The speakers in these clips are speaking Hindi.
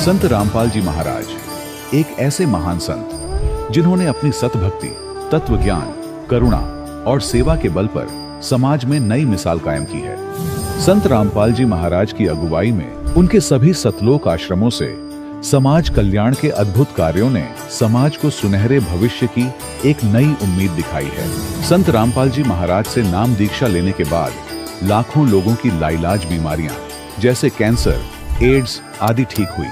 संत रामपाल जी महाराज एक ऐसे महान संत जिन्होंने अपनी सतभक्ति, तत्व ज्ञान, करुणा और सेवा के बल पर समाज में नई मिसाल कायम की है। संत रामपाल जी महाराज की अगुवाई में उनके सभी सतलोक आश्रमों से समाज कल्याण के अद्भुत कार्यों ने समाज को सुनहरे भविष्य की एक नई उम्मीद दिखाई है। संत रामपाल जी महाराज से नाम दीक्षा लेने के बाद लाखों लोगों की लाइलाज बीमारियां जैसे कैंसर, एड्स आदि ठीक हुई।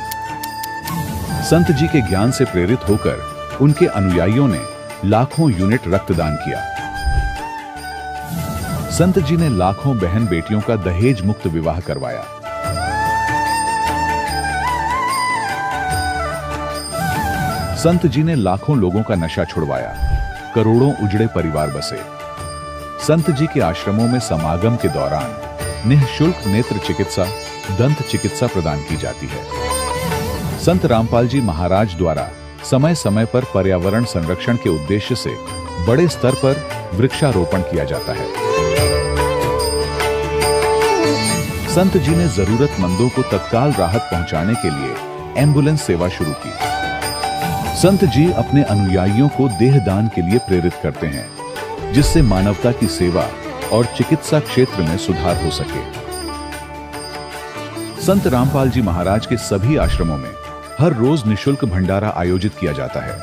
संत जी के ज्ञान से प्रेरित होकर उनके अनुयायियों ने लाखों यूनिट रक्तदान किया। संत जी ने लाखों बहन बेटियों का दहेज मुक्त विवाह करवाया। संत जी ने लाखों लोगों का नशा छुड़वाया, करोड़ों उजड़े परिवार बसे। संत जी के आश्रमों में समागम के दौरान निःशुल्क नेत्र चिकित्सा, दंत चिकित्सा प्रदान की जाती है। संत रामपाल जी महाराज द्वारा समय समय पर पर्यावरण संरक्षण के उद्देश्य से बड़े स्तर पर वृक्षारोपण किया जाता है। संत जी ने जरूरतमंदों को तत्काल राहत पहुंचाने के लिए एम्बुलेंस सेवा शुरू की। संत जी अपने अनुयायियों को देहदान के लिए प्रेरित करते हैं, जिससे मानवता की सेवा और चिकित्सा क्षेत्र में सुधार हो सके। संत रामपाल जी महाराज के सभी आश्रमों में हर रोज निःशुल्क भंडारा आयोजित किया जाता है,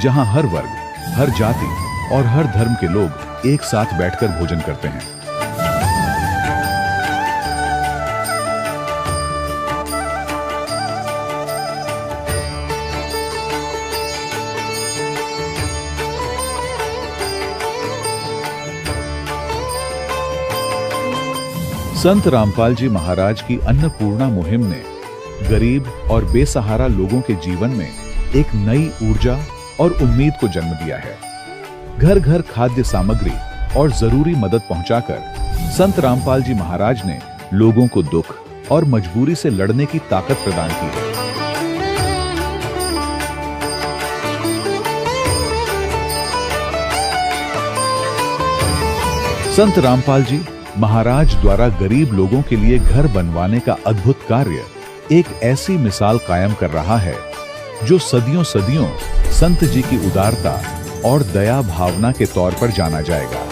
जहां हर वर्ग, हर जाति और हर धर्म के लोग एक साथ बैठकर भोजन करते हैं। संत रामपाल जी महाराज की अन्नपूर्णा मुहिम ने गरीब और बेसहारा लोगों के जीवन में एक नई ऊर्जा और उम्मीद को जन्म दिया है। घर घर खाद्य सामग्री और जरूरी मदद पहुंचाकर संत रामपाल जी महाराज ने लोगों को दुख और मजबूरी से लड़ने की ताकत प्रदान की है। संत रामपाल जी महाराज द्वारा गरीब लोगों के लिए घर बनवाने का अद्भुत कार्य एक ऐसी मिसाल कायम कर रहा है जो सदियों सदियों संत जी की उदारता और दया भावना के तौर पर जाना जाएगा।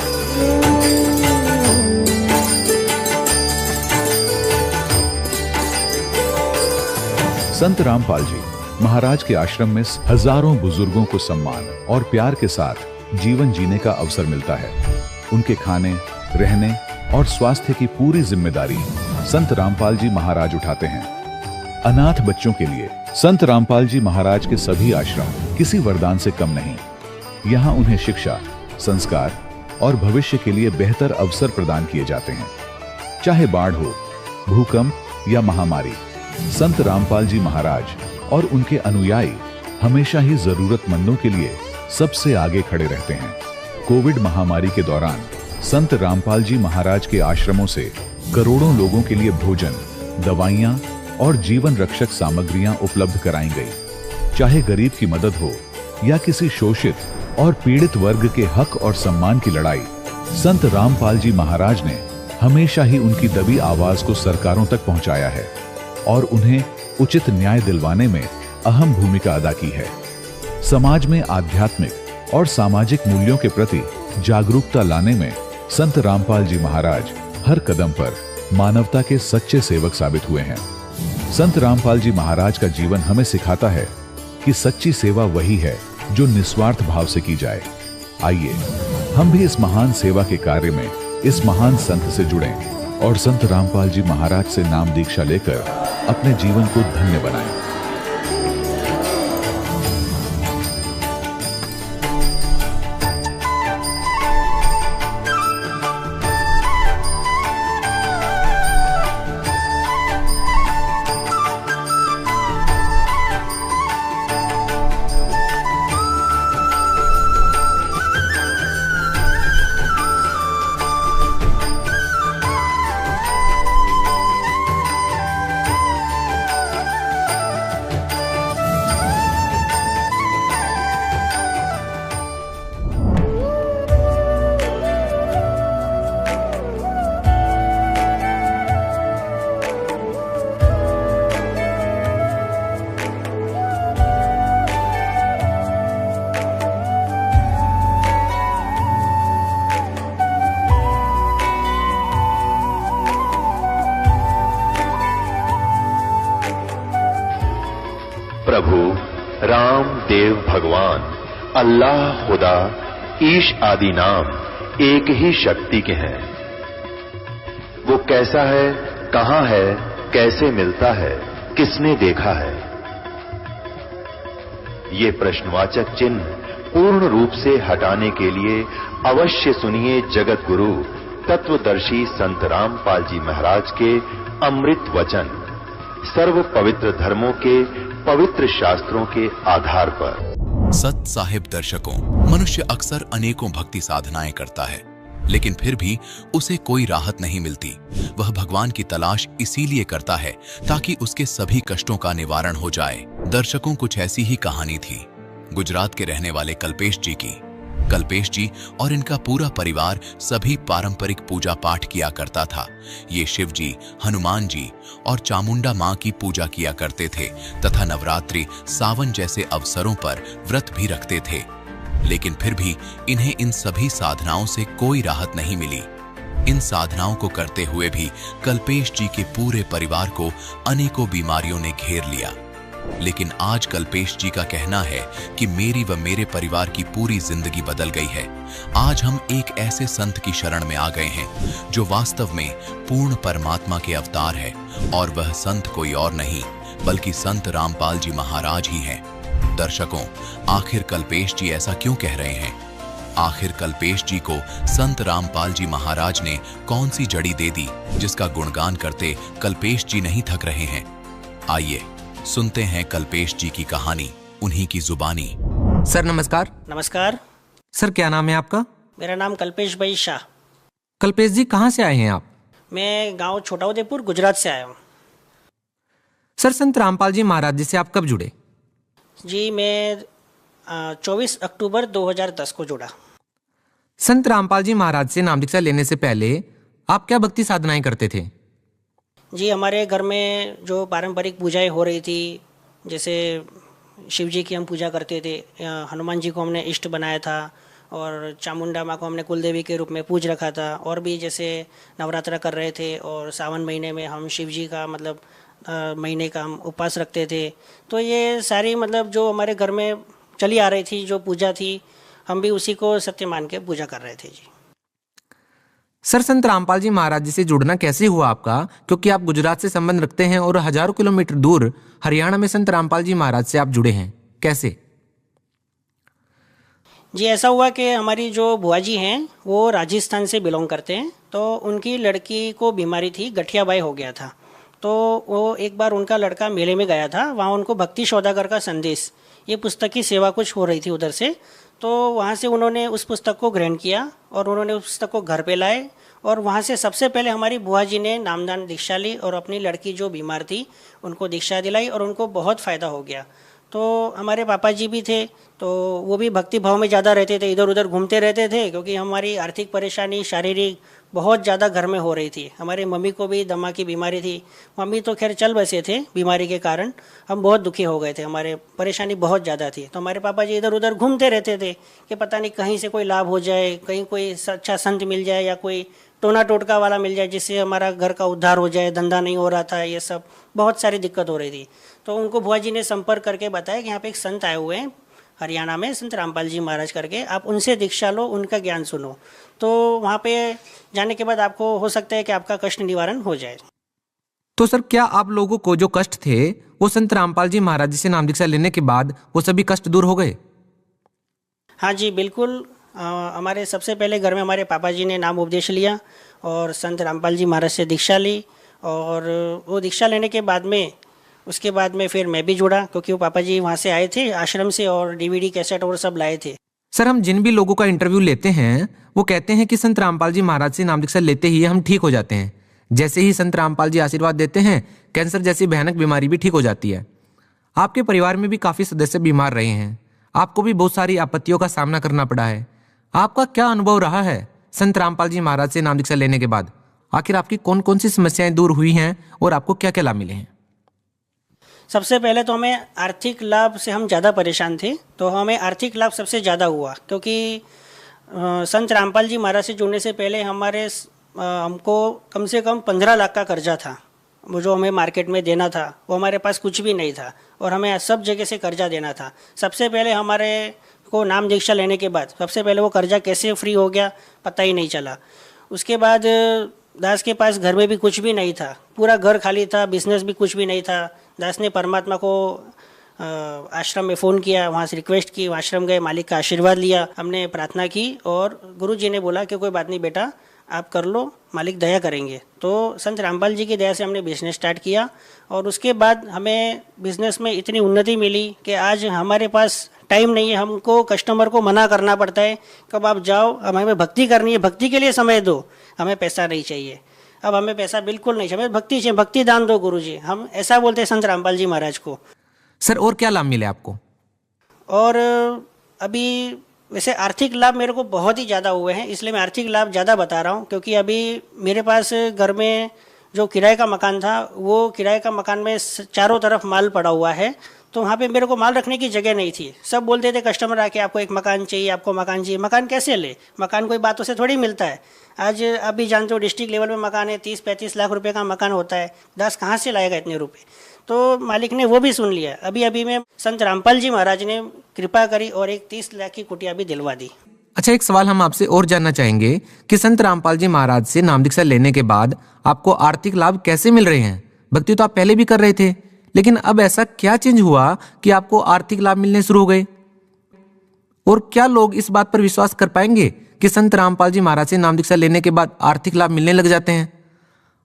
संत रामपाल जी महाराज के आश्रम में हजारों बुजुर्गों को सम्मान और प्यार के साथ जीवन जीने का अवसर मिलता है। उनके खाने, रहने और स्वास्थ्य की पूरी जिम्मेदारी संत रामपाल जी महाराज उठाते हैं। अनाथ बच्चों के लिए संत रामपाल जी महाराज के सभी आश्रम किसी वरदान से कम नहीं। यहाँ उन्हें शिक्षा, संस्कार और भविष्य के लिए बेहतर अवसर प्रदान किए जाते हैं। चाहे बाढ़ हो, भूकंप या महामारी, संत रामपाल जी महाराज और उनके अनुयायी हमेशा ही जरूरतमंदों के लिए सबसे आगे खड़े रहते हैं। कोविड महामारी के दौरान संत रामपाल जी महाराज के आश्रमों से करोड़ों लोगों के लिए भोजन, दवाइयां और जीवन रक्षक सामग्रियां उपलब्ध कराई गई। चाहे गरीब की मदद हो या किसी शोषित और पीड़ित वर्ग के हक और सम्मान की लड़ाई, संत रामपाल जी महाराज ने हमेशा ही उनकी दबी आवाज को सरकारों तक पहुंचाया है और उन्हें उचित न्याय दिलवाने में अहम भूमिका अदा की है। समाज में आध्यात्मिक और सामाजिक मूल्यों के प्रति जागरूकता लाने में संत रामपाल जी महाराज हर कदम पर मानवता के सच्चे सेवक साबित हुए हैं। संत रामपाल जी महाराज का जीवन हमें सिखाता है कि सच्ची सेवा वही है जो निस्वार्थ भाव से की जाए। आइए हम भी इस महान सेवा के कार्य में इस महान संत से जुड़ें और संत रामपाल जी महाराज से नाम दीक्षा लेकर अपने जीवन को धन्य बनाएं। प्रभु राम देव भगवान अल्लाह खुदा ईश आदि नाम एक ही शक्ति के हैं। वो कैसा है, कहां है, कैसे मिलता है, किसने देखा है? ये प्रश्नवाचक चिन्ह पूर्ण रूप से हटाने के लिए अवश्य सुनिए जगत गुरु तत्वदर्शी संत रामपाल जी महाराज के अमृत वचन, सर्व पवित्र धर्मों के पवित्र शास्त्रों के आधार पर। सत साहिब दर्शकों, मनुष्य अक्सर अनेकों भक्ति साधनाएं करता है, लेकिन फिर भी उसे कोई राहत नहीं मिलती। वह भगवान की तलाश इसीलिए करता है ताकि उसके सभी कष्टों का निवारण हो जाए। दर्शकों, कुछ ऐसी ही कहानी थी गुजरात के रहने वाले कल्पेश जी की। कल्पेश जी और इनका पूरा परिवार सभी पारंपरिक पूजा पाठ किया करता था। ये शिव जी, हनुमान जी और चामुंडा मां की पूजा किया करते थे तथा नवरात्रि, सावन जैसे अवसरों पर व्रत भी रखते थे। लेकिन फिर भी इन्हें इन सभी साधनाओं से कोई राहत नहीं मिली। इन साधनाओं को करते हुए भी कल्पेश जी के पूरे परिवार को अनेकों बीमारियों ने घेर लिया। लेकिन आज कल्पेश जी का कहना है कि मेरी व मेरे परिवार की पूरी जिंदगी बदल गई है। आज हम एक ऐसे संत की शरण में आ गए हैं जो वास्तव में पूर्ण परमात्मा के अवतार है, और वह संत कोई और नहीं बल्कि संत रामपाल जी महाराज ही हैं। दर्शकों, आखिर कल्पेश जी ऐसा क्यों कह रहे हैं? आखिर कल्पेश जी को संत रामपाल जी महाराज ने कौन सी जड़ी दे दी जिसका गुणगान करते कल्पेश जी नहीं थक रहे हैं? आइए सुनते हैं कल्पेश जी की कहानी उन्हीं की जुबानी। सर नमस्कार। नमस्कार सर, क्या नाम है आपका? मेरा नाम कल्पेश भाई शाह। कल्पेश जी, कहाँ से आए हैं आप? मैं गांव छोटा उदेपुर, गुजरात से आया हूँ। सर, संत रामपाल जी महाराज जी से आप कब जुड़े? जी, मैं 24 अक्टूबर 2010 को जुड़ा। संत रामपाल जी महाराज से नाम दीक्षा लेने से पहले आप क्या भक्ति साधनाएं करते थे? जी, हमारे घर में जो पारंपरिक पूजाएं हो रही थी, जैसे शिव जी की हम पूजा करते थे, हनुमान जी को हमने इष्ट बनाया था, और चामुंडा माँ को हमने कुलदेवी के रूप में पूज रखा था। और भी जैसे नवरात्रा कर रहे थे, और सावन महीने में हम शिव जी का मतलब महीने का हम उपवास रखते थे। तो ये सारी मतलब जो हमारे घर में चली आ रही थी, जो पूजा थी, हम भी उसी को सत्य मान के पूजा कर रहे थे। जी सर, संत रामपाल जी महाराज जी से जुड़ना कैसे हुआ आपका? क्योंकि आप गुजरात से संबंध रखते हैं और हजारों किलोमीटर दूर हरियाणा में संत रामपाल जी महाराज से आप जुड़े हैं, कैसे? जी, ऐसा हुआ कि हमारी जो बुआ जी हैं वो राजस्थान से बिलोंग करते हैं। तो उनकी लड़की को बीमारी थी, गठियाबाई हो गया था। तो वो एक बार उनका लड़का मेले में गया था, वहाँ उनको भक्ति सौदागर का संदेश, ये पुस्तक की सेवा कुछ हो रही थी उधर से। तो वहाँ से उन्होंने उस पुस्तक को ग्रहण किया और उन्होंने उस पुस्तक को घर पे लाए, और वहाँ से सबसे पहले हमारी बुआ जी ने नामदान दीक्षा ली और अपनी लड़की जो बीमार थी उनको दीक्षा दिलाई, और उनको बहुत फ़ायदा हो गया। तो हमारे पापा जी भी थे, तो वो भी भक्ति भाव में ज़्यादा रहते थे, इधर उधर घूमते रहते थे, क्योंकि हमारी आर्थिक परेशानी शारीरिक बहुत ज़्यादा घर में हो रही थी। हमारी मम्मी को भी दमा की बीमारी थी। मम्मी तो खैर चल बसे थे, बीमारी के कारण हम बहुत दुखी हो गए थे, हमारे परेशानी बहुत ज़्यादा थी। तो हमारे पापा जी इधर उधर घूमते रहते थे कि पता नहीं कहीं से कोई लाभ हो जाए, कहीं कोई अच्छा संत मिल जाए या कोई टोना टोटका वाला मिल जाए जिससे हमारा घर का उद्धार हो जाए, धंधा नहीं हो रहा था, ये सब बहुत सारी दिक्कत हो रही थी। तो उनको बुआ जी ने संपर्क करके बताया कि यहाँ पे एक संत आए हुए हैं हरियाणा में, संत रामपाल जी महाराज करके, आप उनसे दीक्षा लो, उनका ज्ञान सुनो। तो वहाँ पे जाने के बाद आपको हो सकता है कि आपका कष्ट निवारण हो जाए। तो सर, क्या आप लोगों को जो कष्ट थे वो संत रामपाल जी महाराज जी से नाम दीक्षा लेने के बाद वो सभी कष्ट दूर हो गए? हाँ जी, बिल्कुल। हमारे सबसे पहले घर में हमारे पापा जी ने नाम उपदेश लिया और संत रामपाल जी महाराज से दीक्षा ली, और वो दीक्षा लेने के बाद में उसके बाद में फिर मैं भी जुड़ा, क्योंकि वो पापा जी वहाँ से आए थे आश्रम से, और डीवीडी कैसेट और सब लाए थे। सर, हम जिन भी लोगों का इंटरव्यू लेते हैं वो कहते हैं कि संत रामपाल जी महाराज से नाम दीक्षा लेते ही हम ठीक हो जाते हैं। जैसे ही संत रामपाल जी आशीर्वाद देते हैं, कैंसर जैसी भयानक बीमारी भी ठीक हो जाती है। आपके परिवार में भी काफी सदस्य बीमार रहे हैं, आपको भी बहुत सारी आपत्तियों का सामना करना पड़ा है। आपका क्या अनुभव रहा है संत रामपाल जी महाराज से नाम दीक्षा लेने के बाद? आखिर आपकी कौन कौन सी समस्याएं दूर हुई हैं और आपको क्या क्या लाभ मिले हैं? सबसे पहले तो हमें आर्थिक लाभ से हम ज़्यादा परेशान थे, तो हमें आर्थिक लाभ सबसे ज़्यादा हुआ, क्योंकि संत रामपाल जी महाराज से जुड़ने से पहले हमको कम से कम 15 लाख का कर्जा था, वो जो हमें मार्केट में देना था वो हमारे पास कुछ भी नहीं था और हमें सब जगह से कर्जा देना था। सबसे पहले हमारे को नाम दीक्षा लेने के बाद सबसे पहले वो कर्जा कैसे फ्री हो गया पता ही नहीं चला। उसके बाद दास के पास घर में भी कुछ भी नहीं था, पूरा घर खाली था, बिजनेस भी कुछ भी नहीं था। दास ने परमात्मा को आश्रम में फ़ोन किया, वहाँ से रिक्वेस्ट की, आश्रम गए, मालिक का आशीर्वाद लिया, हमने प्रार्थना की और गुरुजी ने बोला कि कोई बात नहीं बेटा, आप कर लो, मालिक दया करेंगे। तो संत रामपाल जी की दया से हमने बिज़नेस स्टार्ट किया और उसके बाद हमें बिज़नेस में इतनी उन्नति मिली कि आज हमारे पास टाइम नहीं है, हमको कस्टमर को मना करना पड़ता है, कब आप जाओ, अब हमें भक्ति करनी है, भक्ति के लिए समय दो, हमें पैसा नहीं चाहिए। अब हमें पैसा बिल्कुल नहीं चाहिए, हमें भक्ति चाहिए, भक्ति दान दो गुरुजी, हम ऐसा बोलते हैं संत रामपाल जी महाराज को। सर और क्या लाभ मिले आपको? और अभी वैसे आर्थिक लाभ मेरे को बहुत ही ज़्यादा हुए हैं, इसलिए मैं आर्थिक लाभ ज़्यादा बता रहा हूँ, क्योंकि अभी मेरे पास घर में जो किराए का मकान था, वो किराए का मकान में चारों तरफ माल पड़ा हुआ है, तो वहाँ पे मेरे को माल रखने की जगह नहीं थी। सब बोलते थे कस्टमर आके, आपको एक मकान चाहिए, आपको मकान चाहिए। मकान कैसे ले? मकान कोई बातों से थोड़ी मिलता है। आज आप भी जानते हो डिस्ट्रिक्ट लेवल में मकान है, 30-35 लाख रुपए का मकान होता है, दास कहाँ से लाएगा इतने रुपए? तो मालिक ने वो भी सुन लिया। अभी अभी में संत रामपाल जी महाराज ने कृपा करी और एक 30 लाख की कुटिया भी दिलवा दी। अच्छा, एक सवाल हम आपसे और जानना चाहेंगे कि संत रामपाल जी महाराज से नाम दीक्षा लेने के बाद आपको आर्थिक लाभ कैसे मिल रहे हैं? भक्ति तो आप पहले भी कर रहे थे, लेकिन अब ऐसा क्या चेंज हुआ कि आपको आर्थिक लाभ मिलने शुरू हो गए? और क्या लोग इस बात पर विश्वास कर पाएंगे कि संत रामपाल जी महाराज से नाम दीक्षा लेने के बाद आर्थिक लाभ मिलने लग जाते हैं?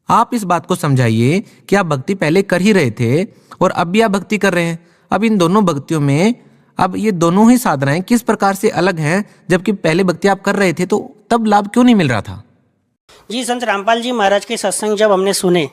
आप इस बात को समझाइए कि आप भक्ति पहले कर ही रहे थे और अब भी आप भक्ति कर रहे हैं। अब इन दोनों भक्तियों में अब ये दोनों ही साधनाएं किस प्रकार से अलग हैं, जबकि पहले भक्ति आप कर रहे थे तो तब लाभ क्यों नहीं मिल रहा था? जी, संत रामपाल जी महाराज के सत्संग जब हमने सुने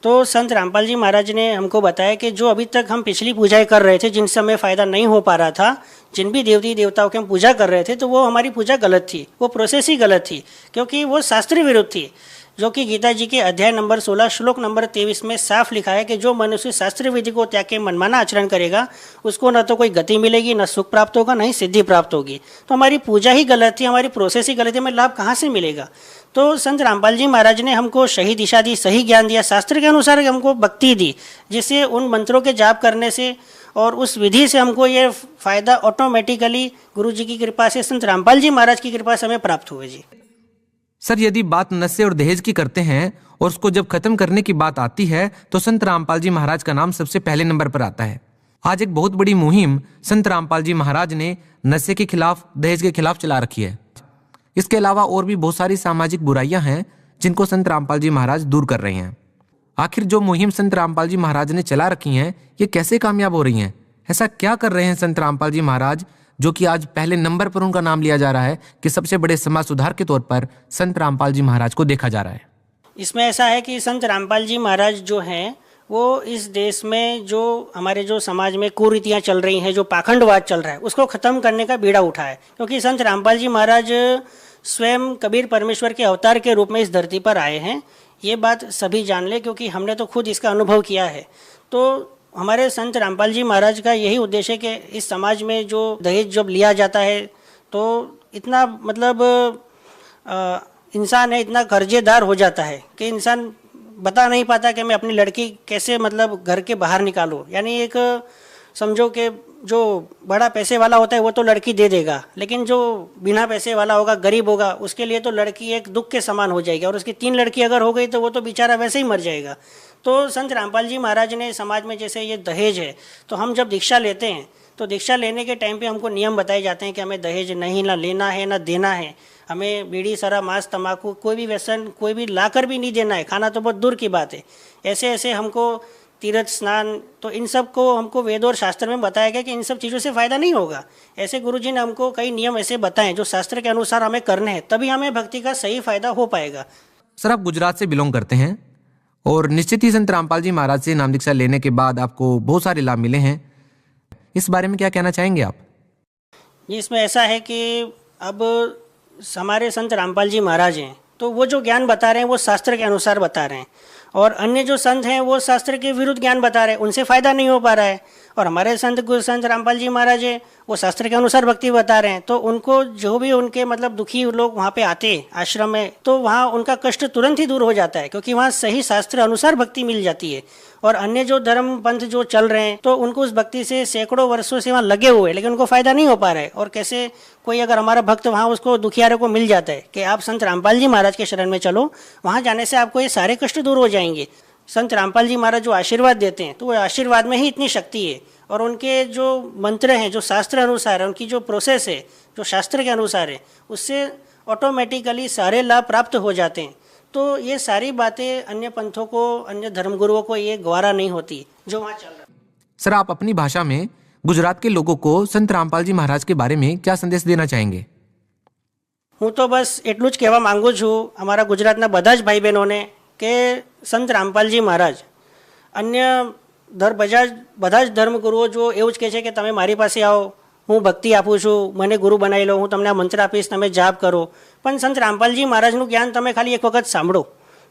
तो संत रामपाल जी महाराज ने हमको बताया कि जो अभी तक हम पिछली पूजाएं कर रहे थे, जिनसे हमें फ़ायदा नहीं हो पा रहा था, जिन भी देवती देवताओं की हम पूजा कर रहे थे, तो वो हमारी पूजा गलत थी, वो प्रोसेस ही गलत थी, क्योंकि वो शास्त्र विरुद्ध थी। जो कि गीता जी के अध्याय नंबर 16 श्लोक नंबर 23 में साफ लिखा है कि जो मनुष्य शास्त्र विधि को त्याग के मनमाना आचरण करेगा, उसको न तो कोई गति मिलेगी, न सुख प्राप्त होगा, न ही सिद्धि प्राप्त होगी। तो हमारी पूजा ही गलत थी, हमारी प्रोसेस ही गलत थी, हमें लाभ कहाँ से मिलेगा? तो संत रामपाल जी महाराज ने हमको सही दिशा दी, सही ज्ञान दिया, शास्त्र के अनुसार हमको भक्ति दी, जिससे उन मंत्रों के जाप करने से और उस विधि से हमको ये फायदा ऑटोमेटिकली गुरु जी की कृपा से, संत रामपाल जी महाराज की कृपा से हमें प्राप्त हुए। जी सर, यदि बात नशे और दहेज की करते हैं और उसको जब खत्म करने की बात आती है तो संत रामपाल जी महाराज का नाम सबसे पहले नंबर पर आता है। आज एक बहुत बड़ी मुहिम संत रामपाल जी महाराज ने नशे के खिलाफ, दहेज के खिलाफ चला रखी है। इसके अलावा और भी बहुत सारी सामाजिक बुराइयां हैं जिनको संत रामपाल जी महाराज दूर कर रहे हैं। आखिर जो मुहिम संत रामपाल जी महाराज ने चला रखी है, ये कैसे कामयाब हो रही हैं? ऐसा क्या कर रहे हैं संत रामपाल जी महाराज जो कि आज पहले नंबर पर उनका नाम लिया जा रहा है कि सबसे बड़े समाज सुधार के तौर पर संत रामपाल जी महाराज को देखा जा रहा है? इसमें ऐसा है कि संत रामपाल जी महाराज जो हैं, वो इस देश में जो हमारे जो समाज में कुरीतियाँ चल रही हैं, जो पाखंडवाद चल रहा है, उसको ख़त्म करने का बीड़ा उठाए। क्योंकि संत रामपाल जी महाराज स्वयं कबीर परमेश्वर के अवतार के रूप में इस धरती पर आए हैं। ये बात सभी जान ले, क्योंकि हमने तो खुद इसका अनुभव किया है। तो हमारे संत रामपाल जी महाराज का यही उद्देश्य है कि इस समाज में जो दहेज जब लिया जाता है, तो इतना मतलब इंसान है, इतना कर्जेदार हो जाता है कि इंसान बता नहीं पाता कि मैं अपनी लड़की कैसे मतलब घर के बाहर निकालूं। यानी एक समझो कि जो बड़ा पैसे वाला होता है वो तो लड़की दे देगा, लेकिन जो बिना पैसे वाला होगा, गरीब होगा, उसके लिए तो लड़की एक दुख के समान हो जाएगी। और उसकी 3 लड़की अगर हो गई तो वो तो बेचारा वैसे ही मर जाएगा। तो संत रामपाल जी महाराज ने समाज में जैसे ये दहेज है, तो हम जब दीक्षा लेते हैं तो दीक्षा लेने के टाइम पे हमको नियम बताए जाते हैं कि हमें दहेज नहीं ना लेना है ना देना है। हमें बीड़ी, शराब, मांस, तंबाकू, कोई भी व्यसन कोई भी लाकर भी नहीं देना है, खाना तो बहुत दूर की बात है। ऐसे ऐसे हमको तीर्थ स्नान, तो इन सब को हमको वेद और शास्त्र में बताया गया कि इन सब चीज़ों से फ़ायदा नहीं होगा। ऐसे गुरुजी ने हमको कई नियम ऐसे बताए जो शास्त्र के अनुसार हमें करने हैं, तभी हमें भक्ति का सही फ़ायदा हो पाएगा। सर, आप गुजरात से बिलोंग करते हैं और निश्चित ही संत रामपाल जी महाराज से नाम दीक्षा लेने के बाद आपको बहुत सारे लाभ मिले हैं। इस बारे में क्या कहना चाहेंगे आप? जी, इसमें ऐसा है कि अब हमारे संत रामपाल जी महाराज हैं, तो वो जो ज्ञान बता रहे हैं वो शास्त्र के अनुसार बता रहे हैं, और अन्य जो संत हैं वो शास्त्र के विरुद्ध ज्ञान बता रहे हैं, उनसे फ़ायदा नहीं हो पा रहा है। और हमारे संत रामपाल जी महाराज है वो शास्त्र के अनुसार भक्ति बता रहे हैं, तो उनको जो भी उनके मतलब दुखी लोग वहाँ पे आते आश्रम में, तो वहाँ उनका कष्ट तुरंत ही दूर हो जाता है, क्योंकि वहाँ सही शास्त्र अनुसार भक्ति मिल जाती है। और अन्य जो धर्म पंथ जो चल रहे हैं, तो उनको उस भक्ति से सैकड़ों वर्षों से वहाँ लगे हुए, लेकिन उनको फायदा नहीं हो पा रहा है। और कैसे कोई अगर हमारा भक्त वहाँ उसको दुखियारे को मिल जाता है कि आप संत रामपाल जी महाराज के शरण में चलो, वहाँ जाने से आपको ये सारे कष्ट दूर हो जाएंगे। संत रामपाल जी महाराज जो आशीर्वाद देते हैं, तो वो आशीर्वाद में ही इतनी शक्ति है। और उनके जो मंत्र हैं, जो शास्त्र अनुसार है, उनकी जो प्रोसेस है, जो शास्त्र के अनुसार है, उससे ऑटोमेटिकली सारे लाभ प्राप्त हो जाते हैं। तो ये सारी बातें अन्य पंथों को, अन्य धर्मगुरुओं को ये गवारा नहीं होती जो वहाँ चल रहा है। सर, आप अपनी भाषा में गुजरात के लोगों को संत रामपाल जी महाराज के बारे में क्या संदेश देना चाहेंगे? હું તો બસ એટલું જ કહેવા માંગુ છું અમારા ગુજરાતના બધા જ ભાઈ બહેનોને કે સંત રામપાલજી મહારાજ અન્ય બધા જ ધર્મગુરુઓ જો એવું જ કહે છે કે તમે મારી પાસે આવો, હું ભક્તિ આપું છું, મને ગુરુ બનાવી લો, હું તમને આ મંત્ર આપીશ, તમે જાપ કરો. પણ સંત રામપાલજી મહારાજનું જ્ઞાન તમે ખાલી એક વખત સાંભળો,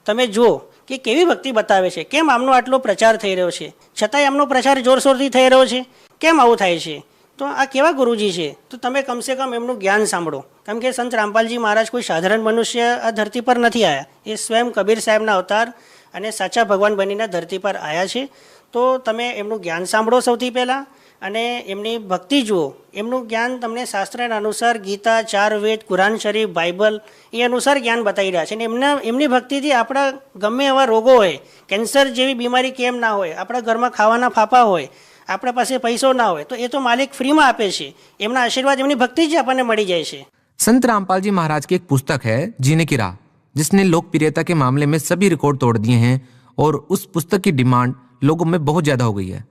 તમે જુઓ કે કેવી ભક્તિ બતાવે છે, કેમ આમનો આટલો પ્રચાર થઈ રહ્યો છે, છતાંય આમનો પ્રચાર જોરશોરથી થઈ રહ્યો છે, કેમ આવું થાય છે? તો આ કેવા ગુરુજી છે? તો તમે કમસે કમ એમનું જ્ઞાન સાંભળો. કેમ કે સંત રામપાલજી મહારાજ કોઈ સાધારણ મનુષ્ય આ ધરતી પર નથી આવ્યા, એ સ્વયં કબીર સાહેબના અવતાર અને સાચા ભગવાન બનીને ધરતી પર આવ્યા છે. તો તમે એમનું જ્ઞાન સાંભળો સૌથી પહેલાં, અને એમની ભક્તિ જુઓ. એમનું જ્ઞાન તમને શાસ્ત્રના અનુસાર ગીતા, 4 વેદ, કુરાન શરીફ, બાઇબલ એ અનુસાર જ્ઞાન બતાવી રહ્યા છે. અને એમની ભક્તિથી આપણા ગમે એવા રોગો હોય, કેન્સર જેવી બીમારી કેમ ના હોય, આપણા ઘરમાં ખાવાના ફાફા હોય, આપણા પાસે પૈસો ના હોય, તો એ તો માલિક ફ્રીમાં આપે છે. એમના આશીર્વાદ, એમની ભક્તિ જ આપણને મળી જાય છે. संत रामपाल जी महाराज की एक पुस्तक है जीने की राह, जिसने लोकप्रियता के मामले में सभी रिकॉर्ड तोड़ दिए हैं, और उस पुस्तक की डिमांड लोगों में बहुत ज्यादा हो गई है.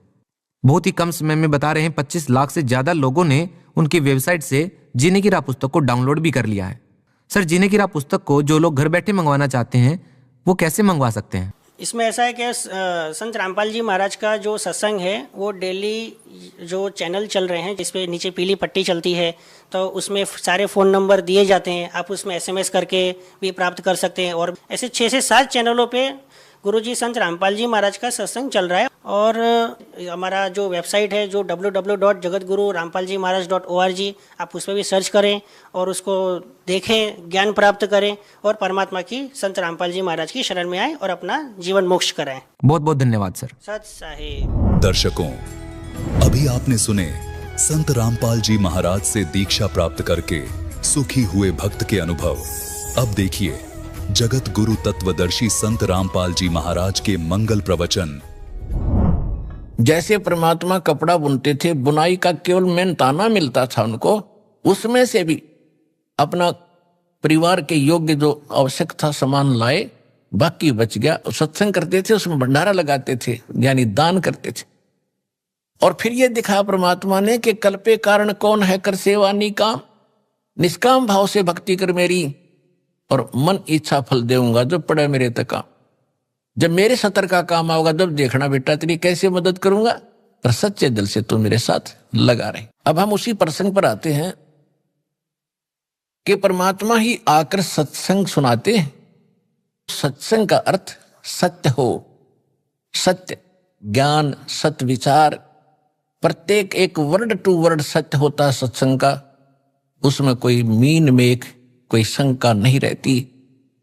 बहुत ही कम समय में बता रहे हैं 25 लाख से ज्यादा लोगों ने उनकी वेबसाइट से जीने की राह पुस्तक को डाउनलोड भी कर लिया है. सर, जीने की राह पुस्तक को जो लोग घर बैठे मंगवाना चाहते हैं वो कैसे मंगवा सकते हैं? इसमें ऐसा है कि संत रामपाल जी महाराज का जो सत्संग है वो डेली जो चैनल चल रहे हैं, जिस पे नीचे पीली पट्टी चलती है, तो उसमें सारे फ़ोन नंबर दिए जाते हैं. आप उसमें SMS करके भी प्राप्त कर सकते हैं. और ऐसे 6 से 7 चैनलों पे गुरुजी संत रामपाल जी महाराज का सत्संग चल रहा है. और हमारा जो वेबसाइट है, जो www.jagatgururampaljimaharaj.org, आप उस पर भी सर्च करें और उसको देखें, ज्ञान प्राप्त करें और परमात्मा की, संत रामपाल जी महाराज की शरण में आए और अपना जीवन मोक्ष कराएं. बहुत बहुत धन्यवाद सर. सत साहिब. दर्शकों, अभी आपने सुने संत रामपाल जी महाराज से दीक्षा प्राप्त करके सुखी हुए भक्त के अनुभव. अब देखिए जगत गुरु तत्वदर्शी संत रामपाल जी महाराज के मंगल प्रवचन. जैसे परमात्मा कपड़ा बुनते थे, बुनाई का केवल मेहनताना मिलता था उनको, उसमें से भी अपना परिवार के योग्य जो आवश्यक था सामान लाए, बाकी बच गया. सत्संग करते थे, उसमें भंडारा लगाते थे, यानी दान करते थे. और फिर ये दिखा परमात्मा ने कि कल्पे कारण कौन है, कर सेवा निकाम, निष्काम भाव से भक्ति कर मेरी, और मन इच्छा फल देऊंगा जो पड़े मेरे तक. जब मेरे सतर का काम आओगा, जब देखना बेटा तेरी कैसे मदद करूंगा, पर सच्चे दिल से तो मेरे साथ लगा रहे. अब हम उसी प्रसंग पर आते हैं कि परमात्मा ही आकर सत्संग सुनाते हैं. सत्संग का अर्थ सत्य हो, सत्य ज्ञान, सत्य विचार, प्रत्येक एक वर्ड टू वर्ड सत्य होता है सत्संग का. उसमें कोई मीन मेख, कोई शंका नहीं रहती.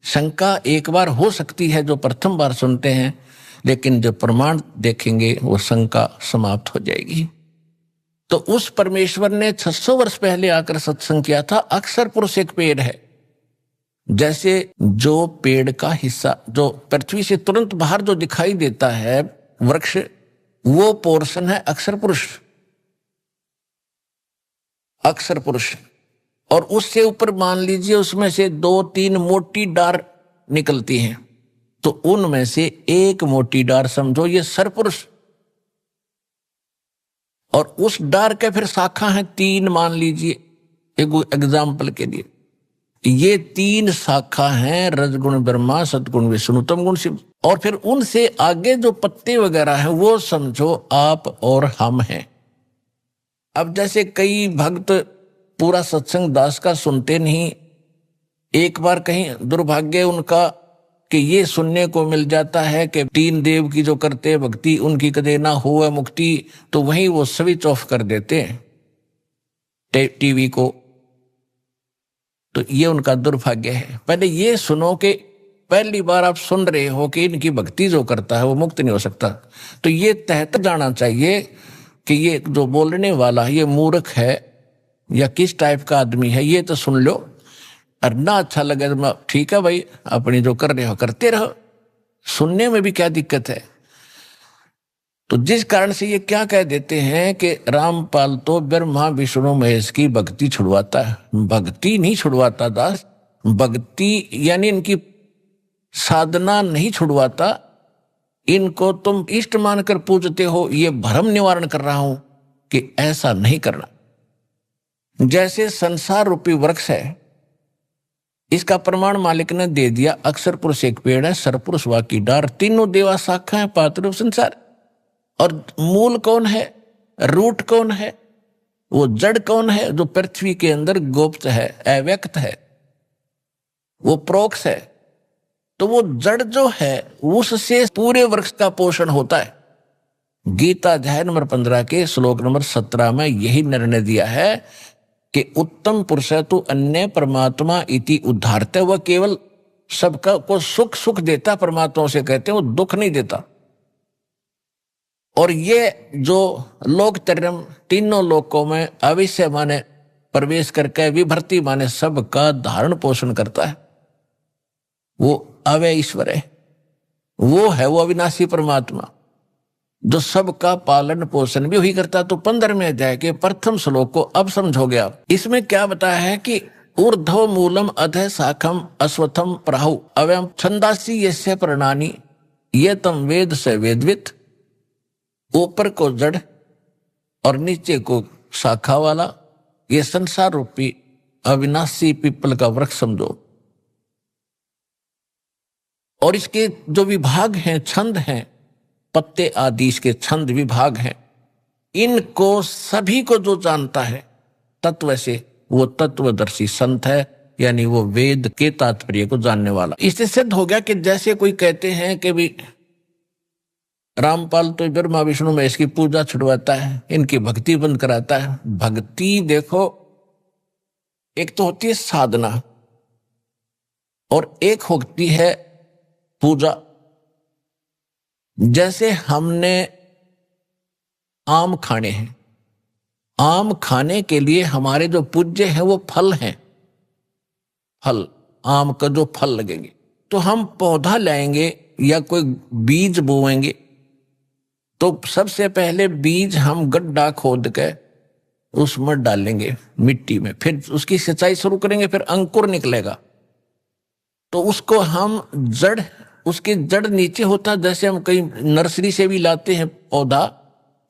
शंका एक बार हो सकती है जो प्रथम बार सुनते हैं, लेकिन जब प्रमाण देखेंगे वो शंका समाप्त हो जाएगी. तो उस परमेश्वर ने 600 वर्ष पहले आकर सत्संग किया था. अक्षर पुरुष एक पेड़ है, जैसे जो पेड़ का हिस्सा जो पृथ्वी से तुरंत बाहर जो दिखाई देता है वृक्ष, वो पोर्शन है अक्षर पुरुष. अक्षर पुरुष. और उससे ऊपर मान लीजिए उसमें से 2-3 मोटी डार निकलती हैं, तो उनमें से एक मोटी डार समझो ये सरपुरुष. और उस डार के फिर शाखा है 3 मान लीजिए, एक एग्जाम्पल के लिए. ये 3 शाखा हैं रजगुण ब्रह्मा, सदगुण विष्णु, तमगुण शिव. और फिर उनसे आगे जो पत्ते वगैरह हैं वो समझो आप और हम हैं. अब जैसे कई भक्त पूरा सत्संग दास का सुनते नहीं, एक बार कहीं दुर्भाग्य उनका कि ये सुनने को मिल जाता है कि 3 देव की जो करते भक्ति उनकी कदे ना हो मुक्ति, तो वहीं वो स्विच ऑफ कर देते हैं टीवी को। तो ये उनका दुर्भाग्य है। पहले ये सुनो कि पहली बार आप सुन रहे हो कि इनकी भक्ति जो करता है वो मुक्त नहीं हो सकता, तो ये तहत जाना चाहिए कि ये जो बोलने वाला ये मूर्ख है या किस टाइप का आदमी है, ये तो सुन लो। और ना अच्छा लगे तो ठीक है भाई, अपनी जो कर रहे हो करते रहो, सुनने में भी क्या दिक्कत है। तो जिस कारण से ये क्या कह देते हैं कि रामपाल तो ब्रह्मा विष्णु महेश की भक्ति छुड़वाता है। भक्ति नहीं छुड़वाता दास, भक्ति यानी इनकी साधना नहीं छुड़वाता, इनको तुम इष्ट मानकर पूजते हो। ये भ्रम निवारण कर रहा हूं कि ऐसा नहीं करना। जैसे संसार रूपी वृक्ष है, इसका प्रमाण मालिक ने दे दिया। अक्षर पुरुष एक पेड़ है, सरपुरुष वाकी डार, तीनों देवा शाखा है, पात्र संसार। और मूल कौन है, रूट कौन है, वो जड़ कौन है, जो पृथ्वी के अंदर गुप्त है, अव्यक्त है, वो प्रोक्ष है। तो वो जड़ जो है उससे पूरे वृक्ष का पोषण होता है। गीता अध्याय नंबर 15 के श्लोक नंबर 17 में यही निर्णय दिया है कि उत्तम पुरुष तो अन्य परमात्मा इति उद्धारते। वह केवल सबका को सुख सुख देता, परमात्मा से कहते हैं, वो दुख नहीं देता। और ये जो लोक त्रयम तीनों लोकों में अविश्य माने प्रवेश करके विभर्ति माने सबका धारण पोषण करता है, वो अव्यय ईश्वर है। वो है वो अविनाशी परमात्मा जो सबका पालन पोषण भी वही करता। तो 15वें अध्याय के प्रथम श्लोक को अब समझोगे आप। इसमें क्या बताया है कि ऊर्ध्व मूलम अधः शाखम अश्वत्थम प्राहु अव्यम छंदासी यस्य प्रणानी ये तम वेद से वेदवित। ऊपर को जड़ और नीचे को शाखा वाला ये संसार रूपी अविनाशी पीपल का वृक्ष समझो। और इसके जो विभाग हैं, छंद हैं, पत्ते आदि इसके छंद विभाग हैं, इनको सभी को जो जानता है तत्व से, वो तत्वदर्शी संत है, यानी वो वेद के तात्पर्य को जानने वाला। इससे सिद्ध हो गया कि जैसे कोई कहते हैं कि भी रामपाल तो ब्रह्मा विष्णु में इसकी पूजा छुड़वाता है, इनकी भक्ति बंद कराता है। भक्ति देखो, एक तो होती है साधना और एक होती है पूजा। जैसे हमने आम खाने हैं, आम खाने के लिए हमारे जो पूज्य हैं वो फल हैं, फल आम का जो फल लगेंगे। तो हम पौधा लाएंगे या कोई बीज बोएंगे, तो सबसे पहले बीज हम गड्ढा खोद के उसमें डालेंगे मिट्टी में, फिर उसकी सिंचाई शुरू करेंगे, फिर अंकुर निकलेगा। तो उसको हम जड़, उसकी जड़ नीचे होता, जैसे हम कहीं नर्सरी से भी लाते हैं पौधा,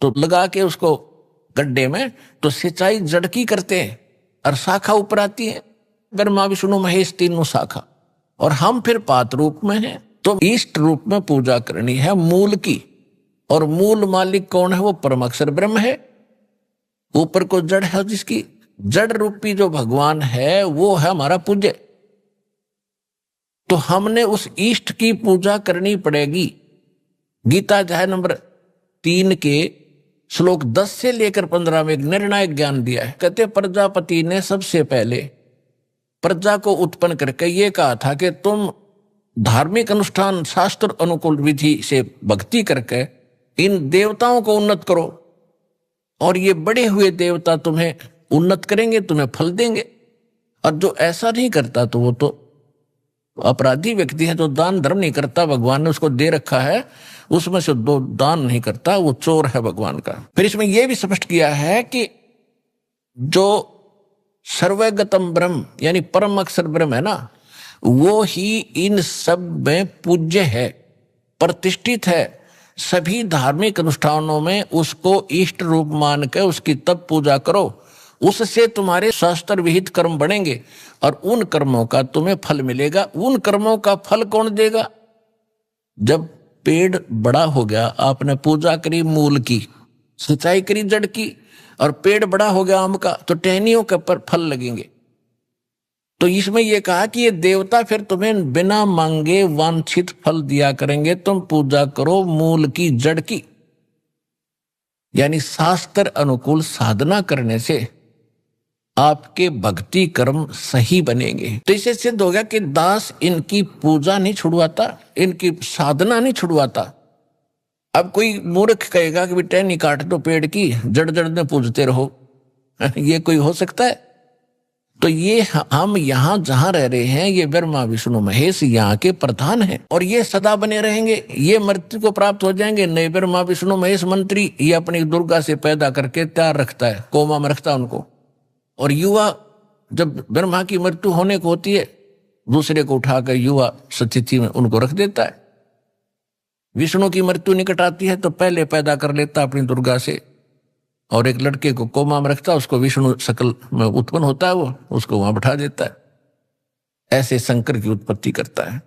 तो लगा के उसको गड्ढे में, तो सिंचाई जड़ की करते हैं और शाखा ऊपर आती है, ब्रह्मा विष्णु महेश तीनों शाखा। और हम फिर पात रूप में हैं, तो इष्ट रूप में पूजा करनी है मूल की। और मूल मालिक कौन है, वो परम अक्षर ब्रह्म है। ऊपर को जड़ है, जिसकी जड़ रूपी जो भगवान है वो है हमारा पूज्य। तो हमने उस इष्ट की पूजा करनी पड़ेगी। गीता अध्याय नंबर 3 के श्लोक 10 से लेकर 15 में एक निर्णायक ज्ञान दिया है। कहते प्रजापति ने सबसे पहले प्रजा को उत्पन्न करके ये कहा था कि तुम धार्मिक अनुष्ठान शास्त्र अनुकूल विधि से भक्ति करके इन देवताओं को उन्नत करो, और ये बड़े हुए देवता तुम्हें उन्नत करेंगे, तुम्हें फल देंगे। और जो ऐसा नहीं करता तो वो तो अपराधी व्यक्ति है, जो दान धर्म नहीं करता, भगवान ने उसको दे रखा है, उसमें से दो दान नहीं करता, वो चोर है भगवान का। फिर इसमें यह भी स्पष्ट किया है कि जो सर्वगतम ब्रह्म यानी परम अक्षर ब्रह्म है ना, वो ही इन सब में पूज्य है, प्रतिष्ठित है। सभी धार्मिक अनुष्ठानों में उसको इष्ट रूप मान के उसकी तब पूजा करो, उससे तुम्हारे शास्त्र विहित कर्म बनेंगे और उन कर्मों का तुम्हें फल मिलेगा। उन कर्मों का फल कौन देगा? जब पेड़ बड़ा हो गया, आपने पूजा करी मूल की, सिंचाई करी जड़ की, और पेड़ बड़ा हो गया आम का, तो टहनियों के पर फल लगेंगे। तो इसमें यह कहा कि ये देवता फिर तुम्हें बिना मांगे वांछित फल दिया करेंगे, तुम पूजा करो मूल की, जड़ की। यानी शास्त्र अनुकूल साधना करने से आपके भक्ति कर्म सही बनेंगे। तो इससे सिद्ध हो गया कि दास इनकी पूजा नहीं छुड़वाता, इनकी साधना नहीं छुड़वाता। अब कोई मूर्ख कहेगा कि टहनी काट दो पेड़ की, जड़ जड़ में पूजते रहो, ये कोई हो सकता है? तो ये हम यहाँ जहां रह रहे हैं, ये ब्रह्मा विष्णु महेश यहाँ के प्रधान हैं और ये सदा बने रहेंगे। ये मृत्यु को प्राप्त हो जाएंगे। नए ब्रह्मा विष्णु महेश मंत्री ये अपनी दुर्गा से पैदा करके तैयार रखता है, कोमा में रखता है उनको। और युवा जब ब्रह्मा की मृत्यु होने को होती है, दूसरे को उठाकर युवा स्थिति में उनको रख देता है। विष्णु की मृत्यु निकट आती है तो पहले पैदा कर लेता अपनी दुर्गा से, और एक लड़के को कोमा में रखता, उसको विष्णु शकल में उत्पन्न होता है, वो उसको वहां बैठा देता है। ऐसे शंकर की उत्पत्ति करता है।